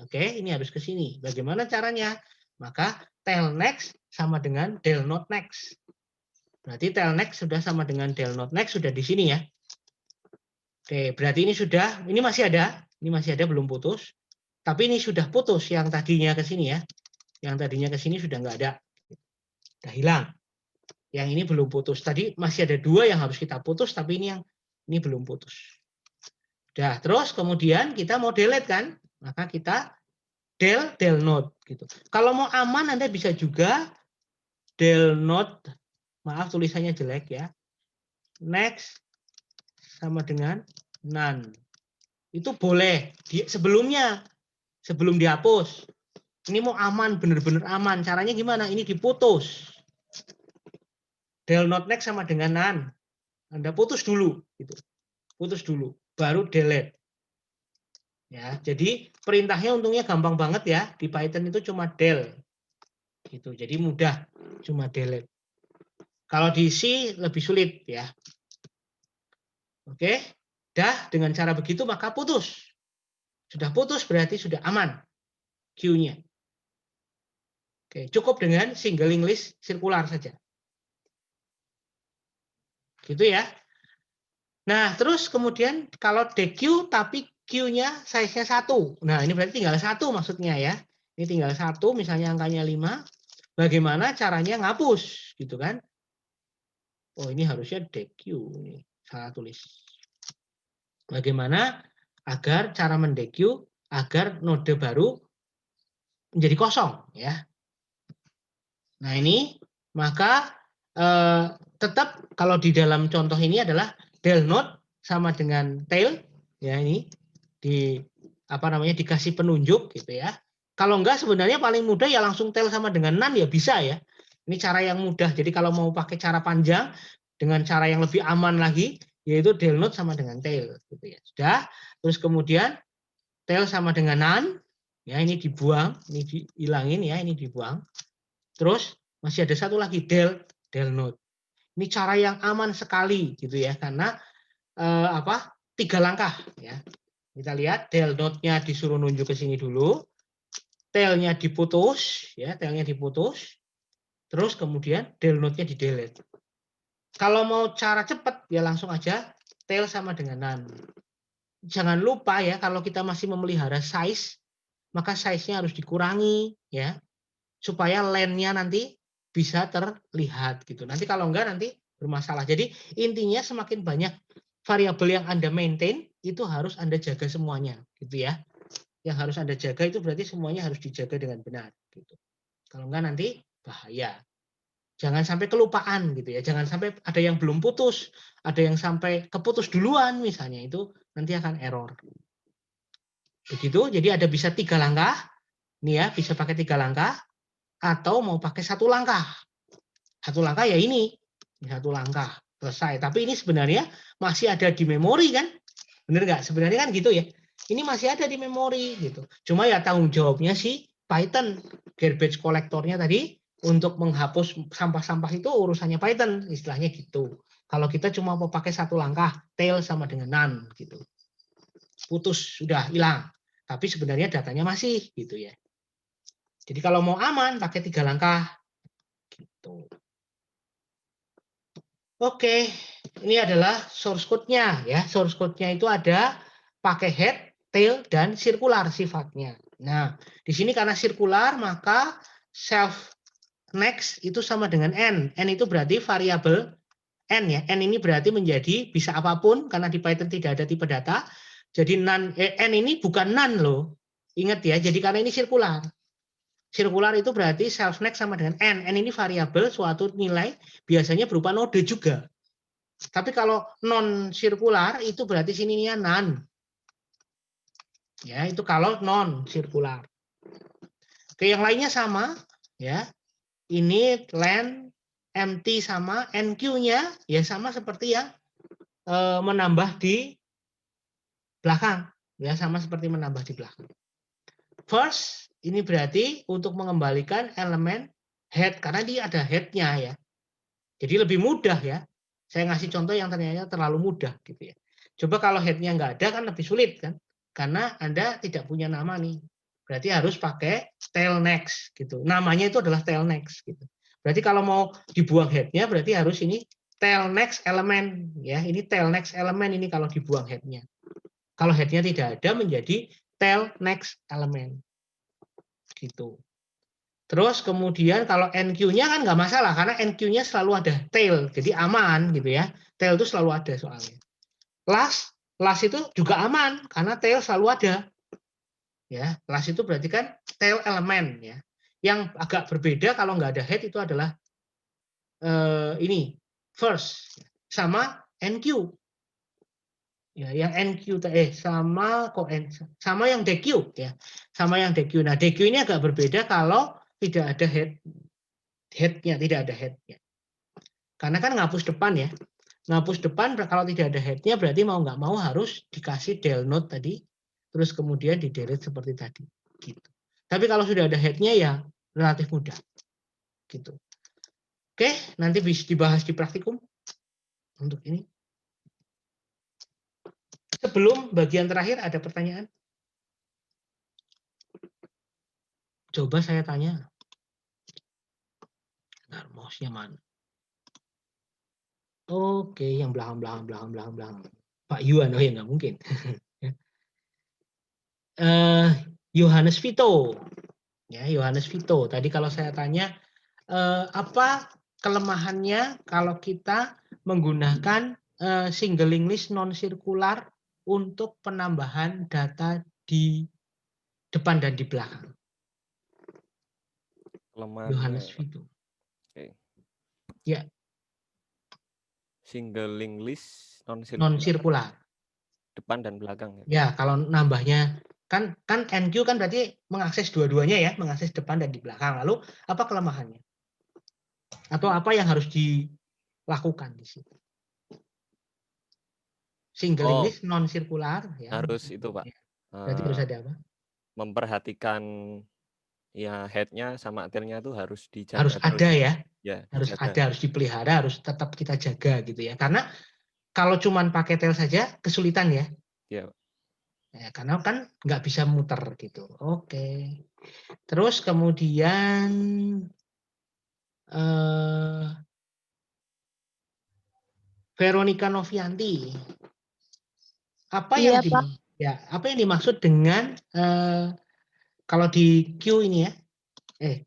[SPEAKER 1] Oke, ini harus ke sini. Bagaimana caranya? Maka tail next sama dengan del not next. Berarti tail next sudah sama dengan del not next, sudah di sini ya. Oke, berarti ini masih ada belum putus. Tapi ini sudah putus yang tadinya ke sini ya. Yang tadinya ke sini sudah nggak ada. Sudah hilang. Yang ini belum putus. Tadi masih ada dua yang harus kita putus, tapi ini belum putus. Udah, terus kemudian kita mau delete kan? Maka kita del not gitu. Kalau mau aman Anda bisa juga del not, maaf tulisannya jelek ya. Next sama dengan none. Itu boleh sebelum dihapus. Ini mau aman, benar-benar aman. Caranya gimana? Ini diputus. Del not next sama dengan none. Anda putus dulu gitu. Putus dulu, baru delete. Ya, jadi perintahnya untungnya gampang banget ya. Di Python itu cuma del. Gitu. Jadi mudah, cuma delete. Kalau di C lebih sulit ya. Oke. Dah dengan cara begitu maka putus. Sudah putus berarti sudah aman queue-nya. Oke, cukup dengan singling list sirkular saja. Gitu ya. Nah, terus kemudian kalau DQ tapi Q-nya size-nya 1. Nah, ini berarti tinggal 1 maksudnya ya. Ini tinggal 1, misalnya angkanya 5. Bagaimana caranya ngapus, gitu kan? Oh, ini harusnya DQ. Ini salah tulis. Bagaimana agar cara mendeq agar node baru menjadi kosong, ya. Nah, ini maka tetap kalau di dalam contoh ini adalah del node sama dengan tail, ya ini dikasih penunjuk gitu ya. Kalau enggak sebenarnya paling mudah ya langsung tail sama dengan none ya bisa ya. Ini cara yang mudah. Jadi kalau mau pakai cara panjang dengan cara yang lebih aman lagi yaitu del node sama dengan tail gitu ya. Sudah. Terus kemudian tail sama dengan none, ya ini dibuang, ini dihilangin ya, ini dibuang. Terus masih ada satu lagi del node. Ini cara yang aman sekali gitu ya karena 3 langkah ya. Kita lihat del node-nya disuruh nunjuk ke sini dulu. Tail-nya diputus ya, tail-nya diputus. Terus kemudian del node-nya di-delete. Kalau mau cara cepat ya langsung aja tail sama dengan none. Jangan lupa ya kalau kita masih memelihara size, maka size-nya harus dikurangi ya. Supaya length-nya nanti bisa terlihat gitu. Nanti kalau enggak nanti bermasalah. Jadi intinya semakin banyak variabel yang Anda maintain itu harus Anda jaga semuanya gitu ya. Yang harus Anda jaga itu berarti semuanya harus dijaga dengan benar gitu. Kalau enggak nanti bahaya. Jangan sampai kelupaan gitu ya. Jangan sampai ada yang belum putus, ada yang sampai keputus duluan misalnya, itu nanti akan error. Begitu. Jadi ada bisa 3 langkah. Ini ya, bisa pakai 3 langkah atau mau pakai 1 langkah. 1 langkah ya ini 1 langkah selesai. Tapi ini sebenarnya masih ada di memori kan? Bener nggak? Sebenarnya kan gitu ya. Ini masih ada di memori gitu. Cuma ya tanggung jawabnya si Python, garbage collector-nya tadi untuk menghapus sampah-sampah itu urusannya Python, istilahnya gitu. Kalau kita cuma mau pakai 1 langkah, tail sama dengan none gitu. Putus sudah hilang. Tapi sebenarnya datanya masih gitu ya. Jadi kalau mau aman pakai 3 langkah gitu. Oke, ini adalah source code-nya ya. Source code-nya itu ada pakai head, tail dan circular sifatnya. Nah, di sini karena circular maka self next itu sama dengan n. N itu berarti variabel n ya. N ini berarti menjadi bisa apapun karena di Python tidak ada tipe data. Jadi n ini bukan none loh. Ingat ya, jadi karena ini circular. Circular itu berarti self next sama dengan n. N ini variabel suatu nilai biasanya berupa node juga. Tapi kalau non circular itu berarti sininya none. Ya, itu kalau non circular. Oke, yang lainnya sama ya. Ini len empty sama NQ-nya ya sama seperti yang menambah di belakang Ya, sama seperti menambah di belakang. First, ini berarti untuk mengembalikan elemen head, karena dia ada head-nya ya. Jadi lebih mudah ya. Saya ngasih contoh yang ternyata terlalu mudah gitu ya. Coba kalau head-nya nggak ada kan lebih sulit kan. Karena Anda tidak punya nama nih. Berarti harus pakai tail next gitu. Namanya itu adalah tail next gitu. Berarti kalau mau dibuang head-nya berarti harus ini tail next element ya. Ini tail next element ini kalau dibuang head-nya. Kalau head-nya tidak ada menjadi tail next element. Gitu. Terus kemudian kalau NQ-nya kan nggak masalah karena NQ-nya selalu ada tail, jadi aman gitu ya. Tail itu selalu ada soalnya. Last itu juga aman karena tail selalu ada. Ya, last itu berarti kan tail elemen ya. Yang agak berbeda kalau nggak ada head itu adalah ini first sama NQ. Ya, yang NQ sama yang DQ ya. Sama yang DQ. Nah, DQ ini agak berbeda kalau tidak ada head-nya, tidak ada head-nya. Karena kan ngapus depan ya. Ngapus depan kalau tidak ada head-nya berarti mau nggak mau harus dikasih del note tadi, terus kemudian di-delete seperti tadi. Gitu. Tapi kalau sudah ada head-nya ya relatif mudah. Gitu. Oke, nanti bisa dibahas di praktikum untuk ini. Sebelum bagian terakhir ada pertanyaan? Coba saya tanya. Nah, mouse-nya mana? Oke, yang belakang. Pak Yuan, oh ya nggak mungkin. Yohanes Vito. Ya, Yohanes Vito. Tadi kalau saya tanya, apa kelemahannya kalau kita menggunakan singling list non-sirkular untuk penambahan data di depan dan di belakang?
[SPEAKER 3] Kelemahannya
[SPEAKER 1] Yohanes Vito.
[SPEAKER 3] Oke.
[SPEAKER 1] Ya,
[SPEAKER 3] Single link list
[SPEAKER 1] non-sirkular.
[SPEAKER 3] depan dan belakang ya.
[SPEAKER 1] Ya, kalau nambahnya kan NQ kan berarti mengakses dua-duanya ya, mengakses depan dan di belakang. Lalu apa kelemahannya? Atau apa yang harus dilakukan di situ? Single list non-sirkular ya.
[SPEAKER 3] Harus itu Pak.
[SPEAKER 1] Berarti harus ada apa?
[SPEAKER 3] Memperhatikan ya head-nya sama tail-nya itu harus dijaga
[SPEAKER 1] Harus
[SPEAKER 3] terus.
[SPEAKER 1] ada ya.
[SPEAKER 3] Ya,
[SPEAKER 1] Harus
[SPEAKER 3] dijaga.
[SPEAKER 1] ada, harus dipelihara, harus tetap kita jaga gitu ya. Karena kalau cuman pakai tail saja kesulitan ya.
[SPEAKER 3] Iya.
[SPEAKER 1] Ya, karena kan nggak bisa muter gitu. Oke. Terus kemudian Veronica Novianti. Apa yang
[SPEAKER 4] Pak.
[SPEAKER 1] apa yang dimaksud dengan kalau di Q ini ya?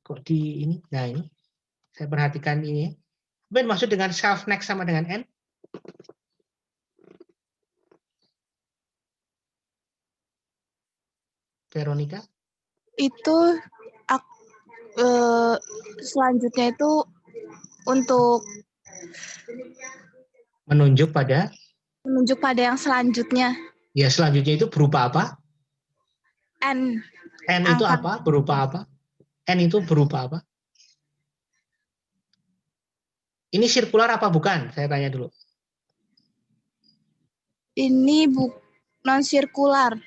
[SPEAKER 1] Kok di ini? Nah ini saya perhatikan ini. Apa yang dimaksud dengan self next sama dengan N? Veronica?
[SPEAKER 4] Itu selanjutnya itu untuk
[SPEAKER 1] Menunjuk pada
[SPEAKER 4] yang selanjutnya.
[SPEAKER 1] ya selanjutnya itu berupa apa?
[SPEAKER 4] N.
[SPEAKER 1] N itu apa? Berupa apa? N itu berupa apa? Ini sirkular apa bukan? Saya tanya dulu.
[SPEAKER 4] Ini non-sirkular.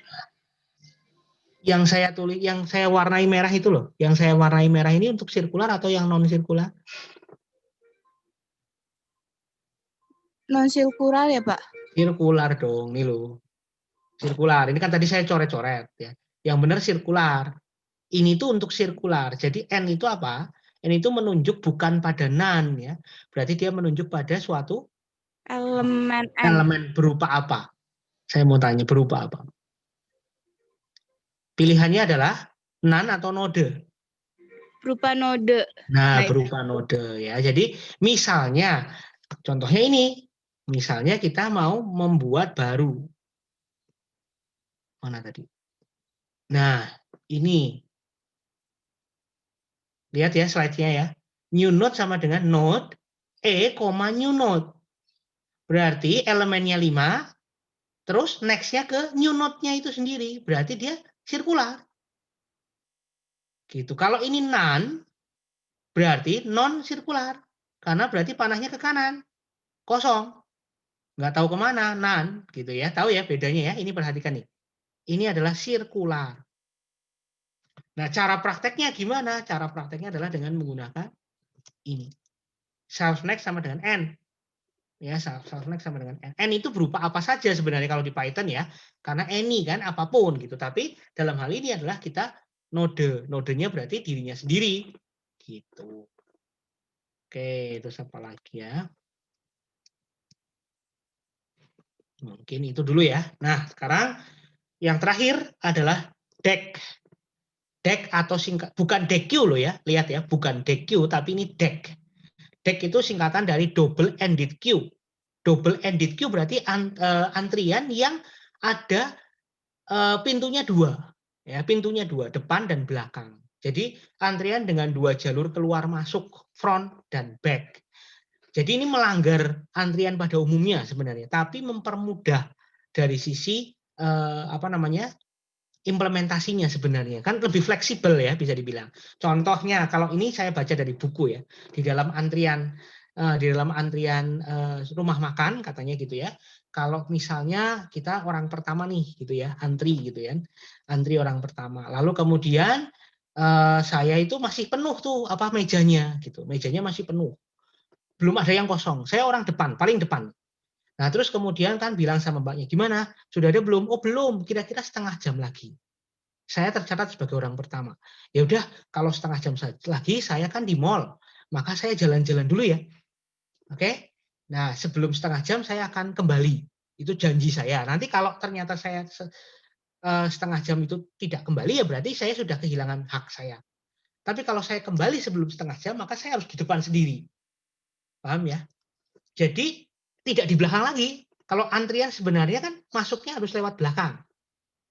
[SPEAKER 1] Yang saya tulis, yang saya warnai merah itu loh. Yang saya warnai merah ini untuk sirkular atau yang non sirkular?
[SPEAKER 4] Non-sirkular ya Pak?
[SPEAKER 1] Sirkular dong, nih loh. Sirkular. Ini kan tadi saya coret-coret ya. Yang benar sirkular. Ini tuh untuk sirkular. Jadi N itu apa? N itu menunjuk bukan pada nan ya. Berarti dia menunjuk pada suatu
[SPEAKER 4] Elemen N.
[SPEAKER 1] elemen berupa apa? Saya mau tanya berupa apa? Pilihannya adalah nan atau node.
[SPEAKER 4] Berupa node.
[SPEAKER 1] Nah, berupa node ya. Jadi misalnya contohnya ini. Misalnya kita mau membuat baru. Mana tadi? Nah, ini. Lihat ya slide-nya ya. New node sama dengan node new node. Berarti elemennya 5, terus next-nya ke new node-nya itu sendiri. Berarti dia sirkular. Gitu. Kalau ini none, berarti non sirkular. Karena berarti panahnya ke kanan. Kosong. Nggak tahu kemana, none. Gitu ya. Tahu ya bedanya ya. Ini perhatikan nih. Ini adalah sirkular. Nah, cara prakteknya gimana? Cara prakteknya adalah dengan menggunakan ini. Self next sama dengan N. Ya, self next sama dengan N. N itu berupa apa saja sebenarnya kalau di Python ya. Karena any kan apapun gitu. Tapi dalam hal ini adalah kita node. Nodenya berarti dirinya sendiri. Gitu. Oke, terus apa lagi ya? Mungkin itu dulu ya. Nah, sekarang yang terakhir adalah DEQ. DEQ atau singkat, bukan DEQ loh ya. Lihat ya, bukan DEQ tapi ini DEQ. DEQ itu singkatan dari double ended queue. Double ended queue berarti antrian yang ada pintunya dua. Ya, pintunya dua, depan dan belakang. Jadi antrian dengan dua jalur keluar masuk, front dan back. Jadi ini melanggar antrian pada umumnya sebenarnya, tapi mempermudah dari sisi implementasinya sebenarnya kan lebih fleksibel ya bisa dibilang. Contohnya kalau ini saya baca dari buku ya, di dalam antrian rumah makan katanya gitu ya. Kalau misalnya kita orang pertama nih gitu ya, antri gitu ya, antri orang pertama. Lalu kemudian saya itu masih penuh tuh mejanya gitu, mejanya masih penuh, belum ada yang kosong. Saya orang depan, paling depan. Nah, terus kemudian kan bilang sama mbaknya, gimana? Sudah ada belum? Oh, belum. Kira-kira setengah jam lagi. Saya tercatat sebagai orang pertama. Ya udah, kalau setengah jam lagi, saya kan di mall. Maka saya jalan-jalan dulu ya. Oke? Nah, sebelum setengah jam saya akan kembali. Itu janji saya. Nanti kalau ternyata saya setengah jam itu tidak kembali, ya berarti saya sudah kehilangan hak saya. Tapi kalau saya kembali sebelum setengah jam, maka saya harus di depan sendiri. Paham ya? Jadi, tidak di belakang lagi. Kalau antrian sebenarnya kan masuknya harus lewat belakang.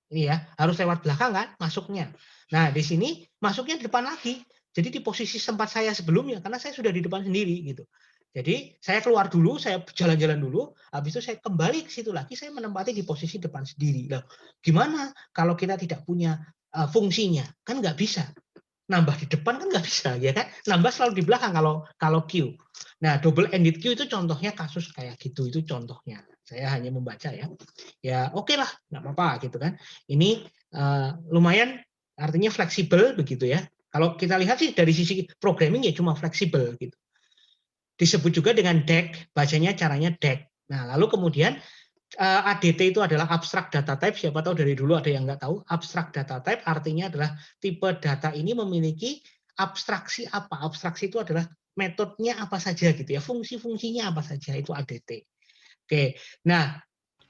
[SPEAKER 1] Ini ya, harus lewat belakang kan masuknya. Nah, di sini masuknya di depan lagi. Jadi di posisi tempat saya sebelumnya karena saya sudah di depan sendiri gitu. Jadi saya keluar dulu, saya jalan-jalan dulu, habis itu saya kembali ke situ lagi, saya menempati di posisi depan sendiri. Loh, gimana kalau kita tidak punya fungsinya? Kan nggak bisa. Nambah di depan kan nggak bisa ya kan, nambah selalu di belakang kalau queue. Nah, double ended queue itu contohnya kasus kayak gitu, itu contohnya. Saya hanya membaca ya. Ya oke lah, nggak apa-apa gitu kan. Ini lumayan artinya fleksibel begitu ya. Kalau kita lihat sih dari sisi programming ya cuma fleksibel gitu. Disebut juga dengan DEQ, bacanya caranya DEQ. Nah, lalu kemudian ADT itu adalah abstract data type. Siapa tahu dari dulu ada yang nggak tahu. Abstract data type artinya adalah tipe data ini memiliki abstraksi apa? Abstraksi itu adalah metodenya apa saja gitu ya. Fungsi-fungsinya apa saja, itu ADT. Oke. Nah,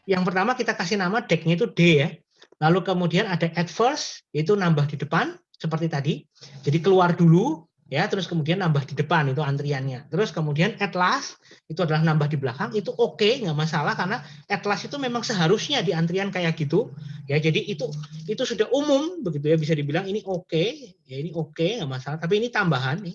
[SPEAKER 1] yang pertama kita kasih nama DEQ-nya itu D ya. Lalu kemudian ada at first, itu nambah di depan seperti tadi. Jadi keluar dulu ya, terus kemudian nambah di depan itu antriannya. Terus kemudian at last itu adalah nambah di belakang, itu oke, nggak masalah karena at last itu memang seharusnya di antrian kayak gitu ya. Jadi itu sudah umum begitu ya, bisa dibilang ini oke, ya ini oke nggak masalah. Tapi ini tambahan nih.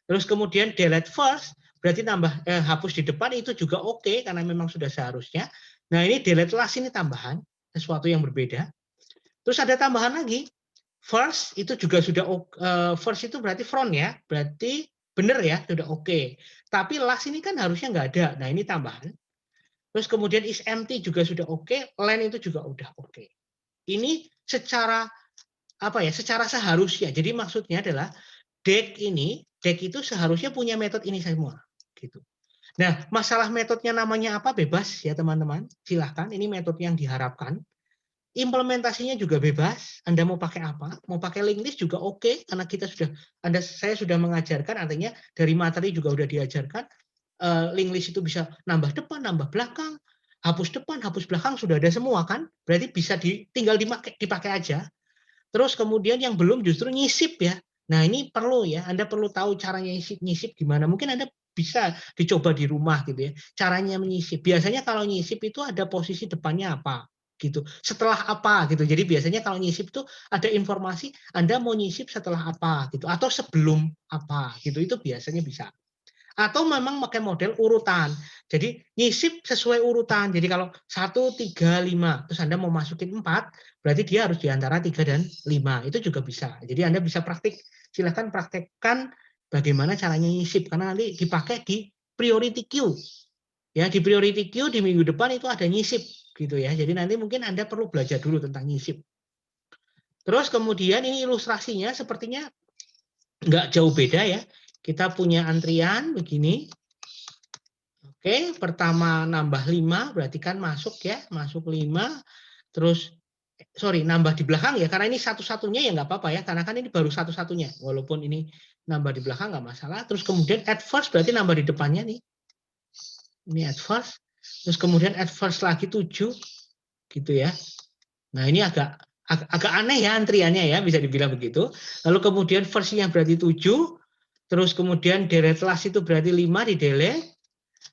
[SPEAKER 1] Terus kemudian delete first berarti nambah hapus di depan, itu juga oke karena memang sudah seharusnya. Nah, ini delete last ini tambahan, sesuatu yang berbeda. Terus ada tambahan lagi. First itu juga sudah first itu berarti front ya, berarti benar ya, sudah oke. Tapi last ini kan harusnya nggak ada. Nah, ini tambahan. Terus kemudian is empty juga sudah oke, line itu juga udah oke. Ini secara secara seharusnya. Jadi maksudnya adalah DEQ itu seharusnya punya metode ini semua gitu. Nah, masalah metodenya namanya apa bebas ya teman-teman. Silahkan, ini metode yang diharapkan. Implementasinya juga bebas. Anda mau pakai apa? Mau pakai linked list juga oke, karena saya sudah mengajarkan, artinya dari materi juga sudah diajarkan. Linked list itu bisa nambah depan, nambah belakang, hapus depan, hapus belakang, sudah ada semua kan? Berarti bisa tinggal dipakai aja. Terus kemudian yang belum justru nyisip ya. Nah, ini perlu ya, Anda perlu tahu caranya nyisip gimana. Mungkin Anda bisa dicoba di rumah gitu ya. Caranya menyisip. Biasanya kalau nyisip itu ada posisi depannya apa gitu. Setelah apa gitu. Jadi biasanya kalau nyisip itu ada informasi Anda mau nyisip setelah apa gitu atau sebelum apa gitu. Itu biasanya bisa. Atau memang pakai model urutan. Jadi nyisip sesuai urutan. Jadi kalau 1, 3, 5, terus Anda mau masukin 4, berarti dia harus di antara 3 dan 5. Itu juga bisa. Jadi Anda bisa silahkan praktekkan bagaimana caranya nyisip. Karena nanti dipakai di priority queue. Ya, di priority queue di minggu depan itu ada nyisip gitu ya. Jadi nanti mungkin Anda perlu belajar dulu tentang nyisip Terus kemudian ini ilustrasinya sepertinya nggak jauh beda ya. Kita punya antrian begini. Oke, pertama nambah 5 berarti kan masuk ya, masuk 5. Terus nambah di belakang ya, karena ini satu-satunya ya nggak apa-apa ya, karena kan ini baru satu-satunya. Walaupun ini nambah di belakang nggak masalah. Terus kemudian add first berarti nambah di depannya nih. Ini add first. Terus kemudian add first lagi 7 gitu ya. Nah, ini agak aneh ya antriannya ya, bisa dibilang begitu. Lalu kemudian first-nya berarti 7, terus kemudian delete last itu berarti 5 di delete.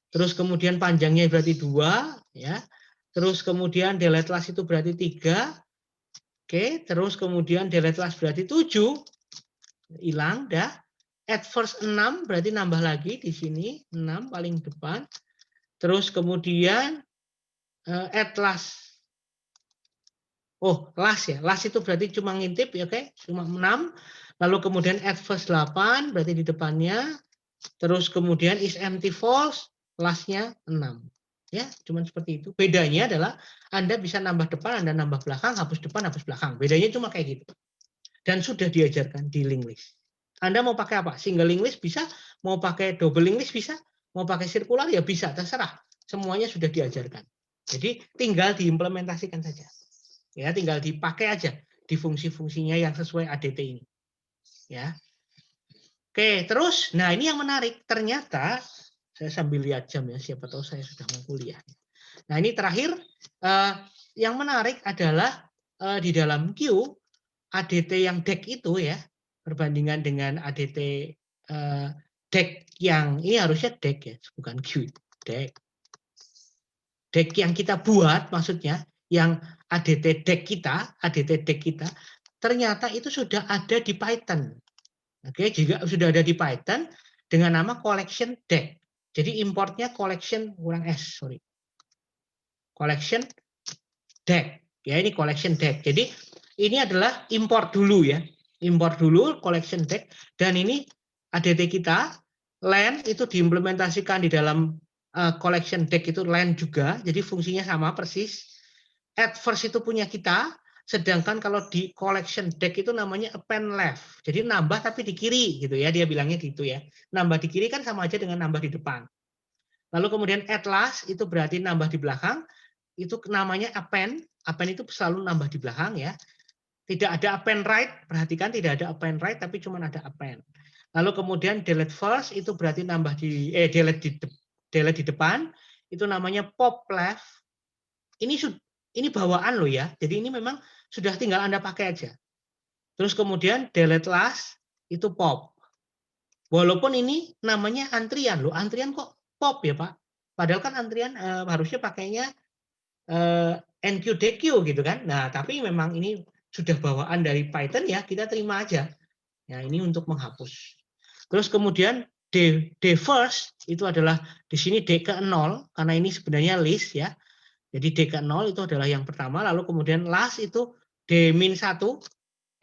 [SPEAKER 1] Terus kemudian panjangnya berarti 2 ya. Terus kemudian delete last itu berarti 3. Oke, terus kemudian delete last berarti 7. Hilang dah. Add first 6 berarti nambah lagi di sini 6 paling depan. Terus kemudian add last. Oh, last ya. Last itu berarti cuma ngintip ya, oke, cuma 6. Lalu kemudian add first 8 berarti di depannya. Terus kemudian is empty false, last-nya 6. Ya, cuma seperti itu. Bedanya adalah Anda bisa nambah depan, Anda nambah belakang, hapus depan, hapus belakang. Bedanya cuma kayak gitu. Dan sudah diajarkan di link list. Anda mau pakai apa? Single link list bisa, mau pakai double link list bisa, mau pakai sirkular ya bisa, terserah. Semuanya sudah diajarkan. Jadi tinggal diimplementasikan saja. Ya, tinggal dipakai aja di fungsi-fungsinya yang sesuai ADT ini. Ya. Oke, terus, nah ini yang menarik. Ternyata, saya sambil lihat jam ya, siapa tahu saya sudah mau kuliah. Nah ini terakhir, yang menarik adalah di dalam Q, ADT yang DEC itu ya, perbandingan dengan ADT DEC yang, ini harusnya DEC ya, bukan Q, DEC. DEC yang kita buat, maksudnya, yang ADT DEC kita, ternyata itu sudah ada di Python. Oke, juga sudah ada di Python dengan nama collection DEC. Jadi importnya collection collection DEC. Ya, ini collection DEC. Jadi ini adalah import dulu ya. Import dulu collection DEC dan ini ADT kita len itu diimplementasikan di dalam collection DEC itu len juga. Jadi fungsinya sama persis. Add first itu punya kita. Sedangkan kalau di collection DEC itu namanya append left. Jadi nambah tapi di kiri gitu ya, dia bilangnya gitu ya. Nambah di kiri kan sama aja dengan nambah di depan. Lalu kemudian add last itu berarti nambah di belakang. Itu namanya append. Append itu selalu nambah di belakang ya. Tidak ada append right, perhatikan tidak ada append right tapi cuma ada append. Lalu kemudian delete first itu berarti nambah di delete di depan. Itu namanya pop left. Ini bawaan loh ya. Jadi ini memang sudah tinggal Anda pakai aja. Terus kemudian delete last itu pop. Walaupun ini namanya antrian loh. Antrian kok pop ya Pak? Padahal kan antrian harusnya pakainya NQDQ gitu kan. Nah tapi memang ini sudah bawaan dari Python ya. Kita terima aja. Ya ini untuk menghapus. Terus kemudian D first itu adalah di sini D ke 0 karena ini sebenarnya list ya. Jadi D ke 0 itu adalah yang pertama, lalu kemudian last itu D-1.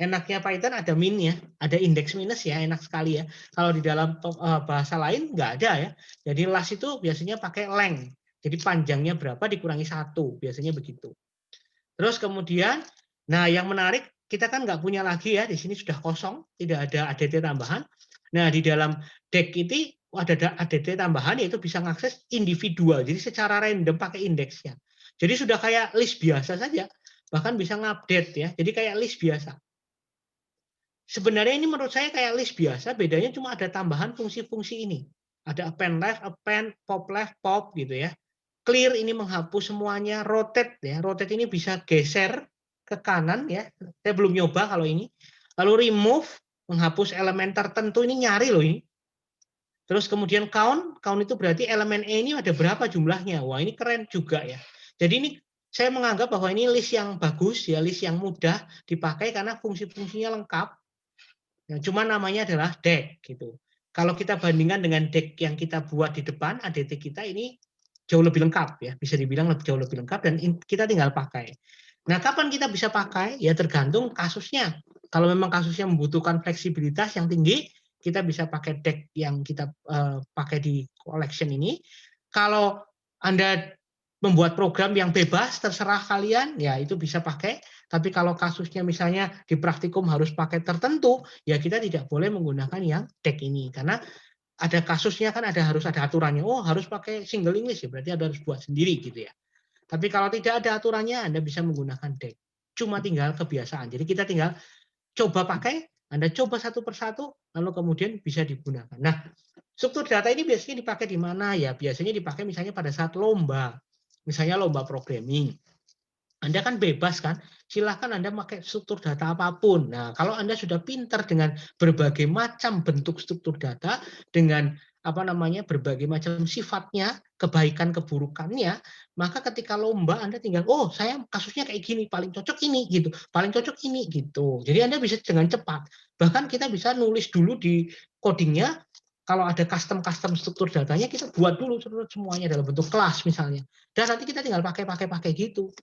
[SPEAKER 1] Enaknya Python ada minnya, ada indeks minus ya, enak sekali ya. Kalau di dalam bahasa lain nggak ada ya. Jadi last itu biasanya pakai length. Jadi panjangnya berapa dikurangi 1, biasanya begitu. Terus kemudian, nah yang menarik, kita kan nggak punya lagi ya, di sini sudah kosong, tidak ada ADT tambahan. Nah di dalam DEC ini ada ADT tambahan, yaitu bisa mengakses individual, jadi secara random pakai indeksnya. Jadi sudah kayak list biasa saja, bahkan bisa ngupdate ya. Jadi kayak list biasa. Sebenarnya ini menurut saya kayak list biasa, bedanya cuma ada tambahan fungsi-fungsi ini. Ada append left, append, pop left, pop gitu ya. Clear ini menghapus semuanya, rotate ya. Rotate ini bisa geser ke kanan ya. Saya belum nyoba kalau ini. Lalu remove menghapus elemen tertentu, ini nyari loh ini. Terus kemudian count itu berarti elemen E ini ada berapa jumlahnya. Wah, ini keren juga ya. Jadi ini saya menganggap bahwa ini list yang bagus ya, list yang mudah dipakai karena fungsi-fungsinya lengkap. Ya, cuma namanya adalah DEC gitu. Kalau kita bandingkan dengan DEC yang kita buat di depan, ADT kita ini jauh lebih lengkap ya, bisa dibilang jauh lebih lengkap dan kita tinggal pakai. Nah, kapan kita bisa pakai? Ya tergantung kasusnya. Kalau memang kasusnya membutuhkan fleksibilitas yang tinggi, kita bisa pakai DEC yang kita pakai di collection ini. Kalau Anda membuat program yang bebas, terserah kalian, ya itu bisa pakai. Tapi kalau kasusnya misalnya di praktikum harus pakai tertentu, ya kita tidak boleh menggunakan yang DEC ini. Karena ada kasusnya kan harus ada aturannya. Oh, harus pakai single English ya, berarti Anda harus buat sendiri gitu ya. Tapi kalau tidak ada aturannya, Anda bisa menggunakan DEC. Cuma tinggal kebiasaan. Jadi kita tinggal coba pakai, Anda coba satu persatu, lalu kemudian bisa digunakan. Nah, struktur data ini biasanya dipakai di mana ya? Biasanya dipakai misalnya pada saat lomba. Misalnya lomba programming. Anda kan bebas kan? Silahkan Anda pakai struktur data apapun. Nah, kalau Anda sudah pintar dengan berbagai macam bentuk struktur data, dengan berbagai macam sifatnya, kebaikan keburukannya, maka ketika lomba Anda tinggal, oh saya kasusnya kayak gini, paling cocok ini gitu, paling cocok ini gitu. Jadi Anda bisa dengan cepat. Bahkan kita bisa nulis dulu di codingnya. Kalau ada custom struktur datanya, kita buat dulu semuanya dalam bentuk kelas misalnya. Dan nanti kita tinggal pakai gitu.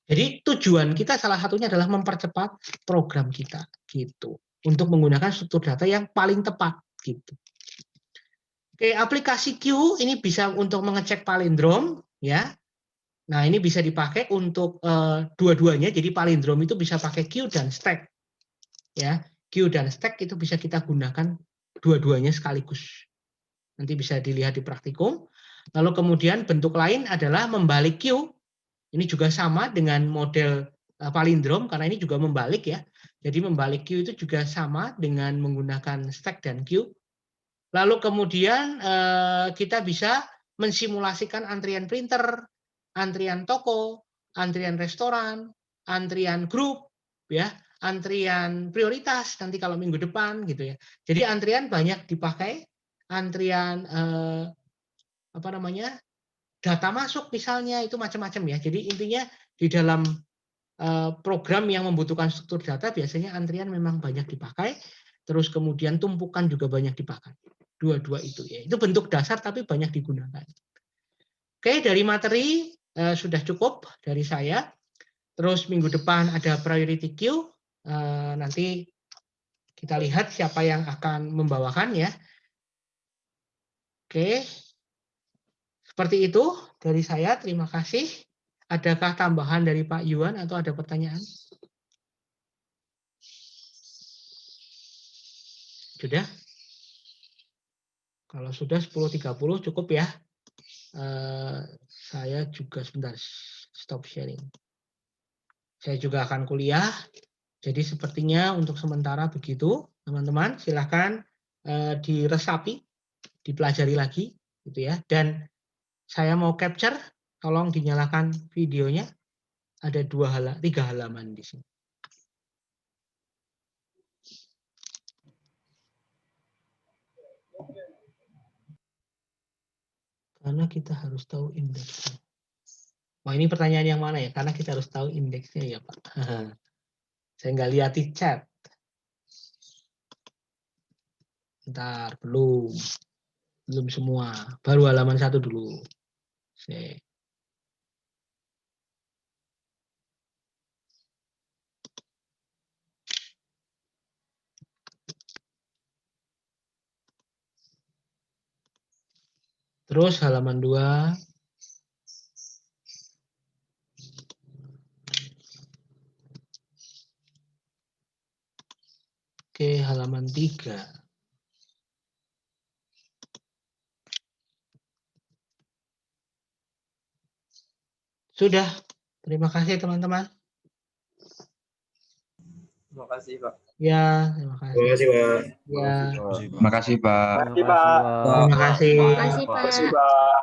[SPEAKER 1] Jadi tujuan kita salah satunya adalah mempercepat program kita gitu. Untuk menggunakan struktur data yang paling tepat gitu. Oke, aplikasi Q ini bisa untuk mengecek palindrom ya. Nah, ini bisa dipakai untuk dua-duanya. Jadi palindrom itu bisa pakai Q dan stack. Ya, Q dan stack itu bisa kita gunakan dua-duanya sekaligus. Nanti bisa dilihat di praktikum. Lalu kemudian bentuk lain adalah membalik Q. Ini juga sama dengan model palindrom karena ini juga membalik ya. Jadi membalik Q itu juga sama dengan menggunakan stack dan Q. Lalu kemudian kita bisa mensimulasikan antrian printer, antrian toko, antrian restoran, antrian grup, ya, antrian prioritas nanti kalau minggu depan gitu ya. Jadi antrian banyak dipakai, antrian data masuk misalnya itu macam-macam ya. Jadi intinya di dalam program yang membutuhkan struktur data biasanya antrian memang banyak dipakai, terus kemudian tumpukan juga banyak dipakai. Dua-dua itu ya. Itu bentuk dasar tapi banyak digunakan. Oke, dari materi sudah cukup dari saya. Terus minggu depan ada priority queue. Nanti kita lihat siapa yang akan membawakan ya. Oke. Seperti itu dari saya. Terima kasih. Adakah tambahan dari Pak Yuan atau ada pertanyaan? Sudah? Kalau sudah 10.30 cukup ya. Saya juga sebentar stop sharing. Saya juga akan kuliah. Jadi sepertinya untuk sementara begitu, teman-teman. Silahkan diresapi, dipelajari lagi, gitu ya. Dan saya mau capture, tolong dinyalakan videonya. Ada 3 halaman di sini. Karena kita harus tahu indeksnya. Wah, ini pertanyaan yang mana ya? Karena kita harus tahu indeksnya ya, Pak. Saya nggak lihat di chat. Bentar, belum semua. Baru halaman 1 dulu. Terus halaman 2. Oke, halaman 3. Sudah. Terima kasih teman-teman.
[SPEAKER 5] Terima kasih, Pak.
[SPEAKER 1] Ya, terima kasih.
[SPEAKER 6] Terima kasih, Pak.
[SPEAKER 1] Ya,
[SPEAKER 7] Terima kasih, Pak.
[SPEAKER 5] Terima kasih, Pak.
[SPEAKER 1] terima kasih.
[SPEAKER 2] Terima kasih, Pak.
[SPEAKER 5] Terima kasih, Pak.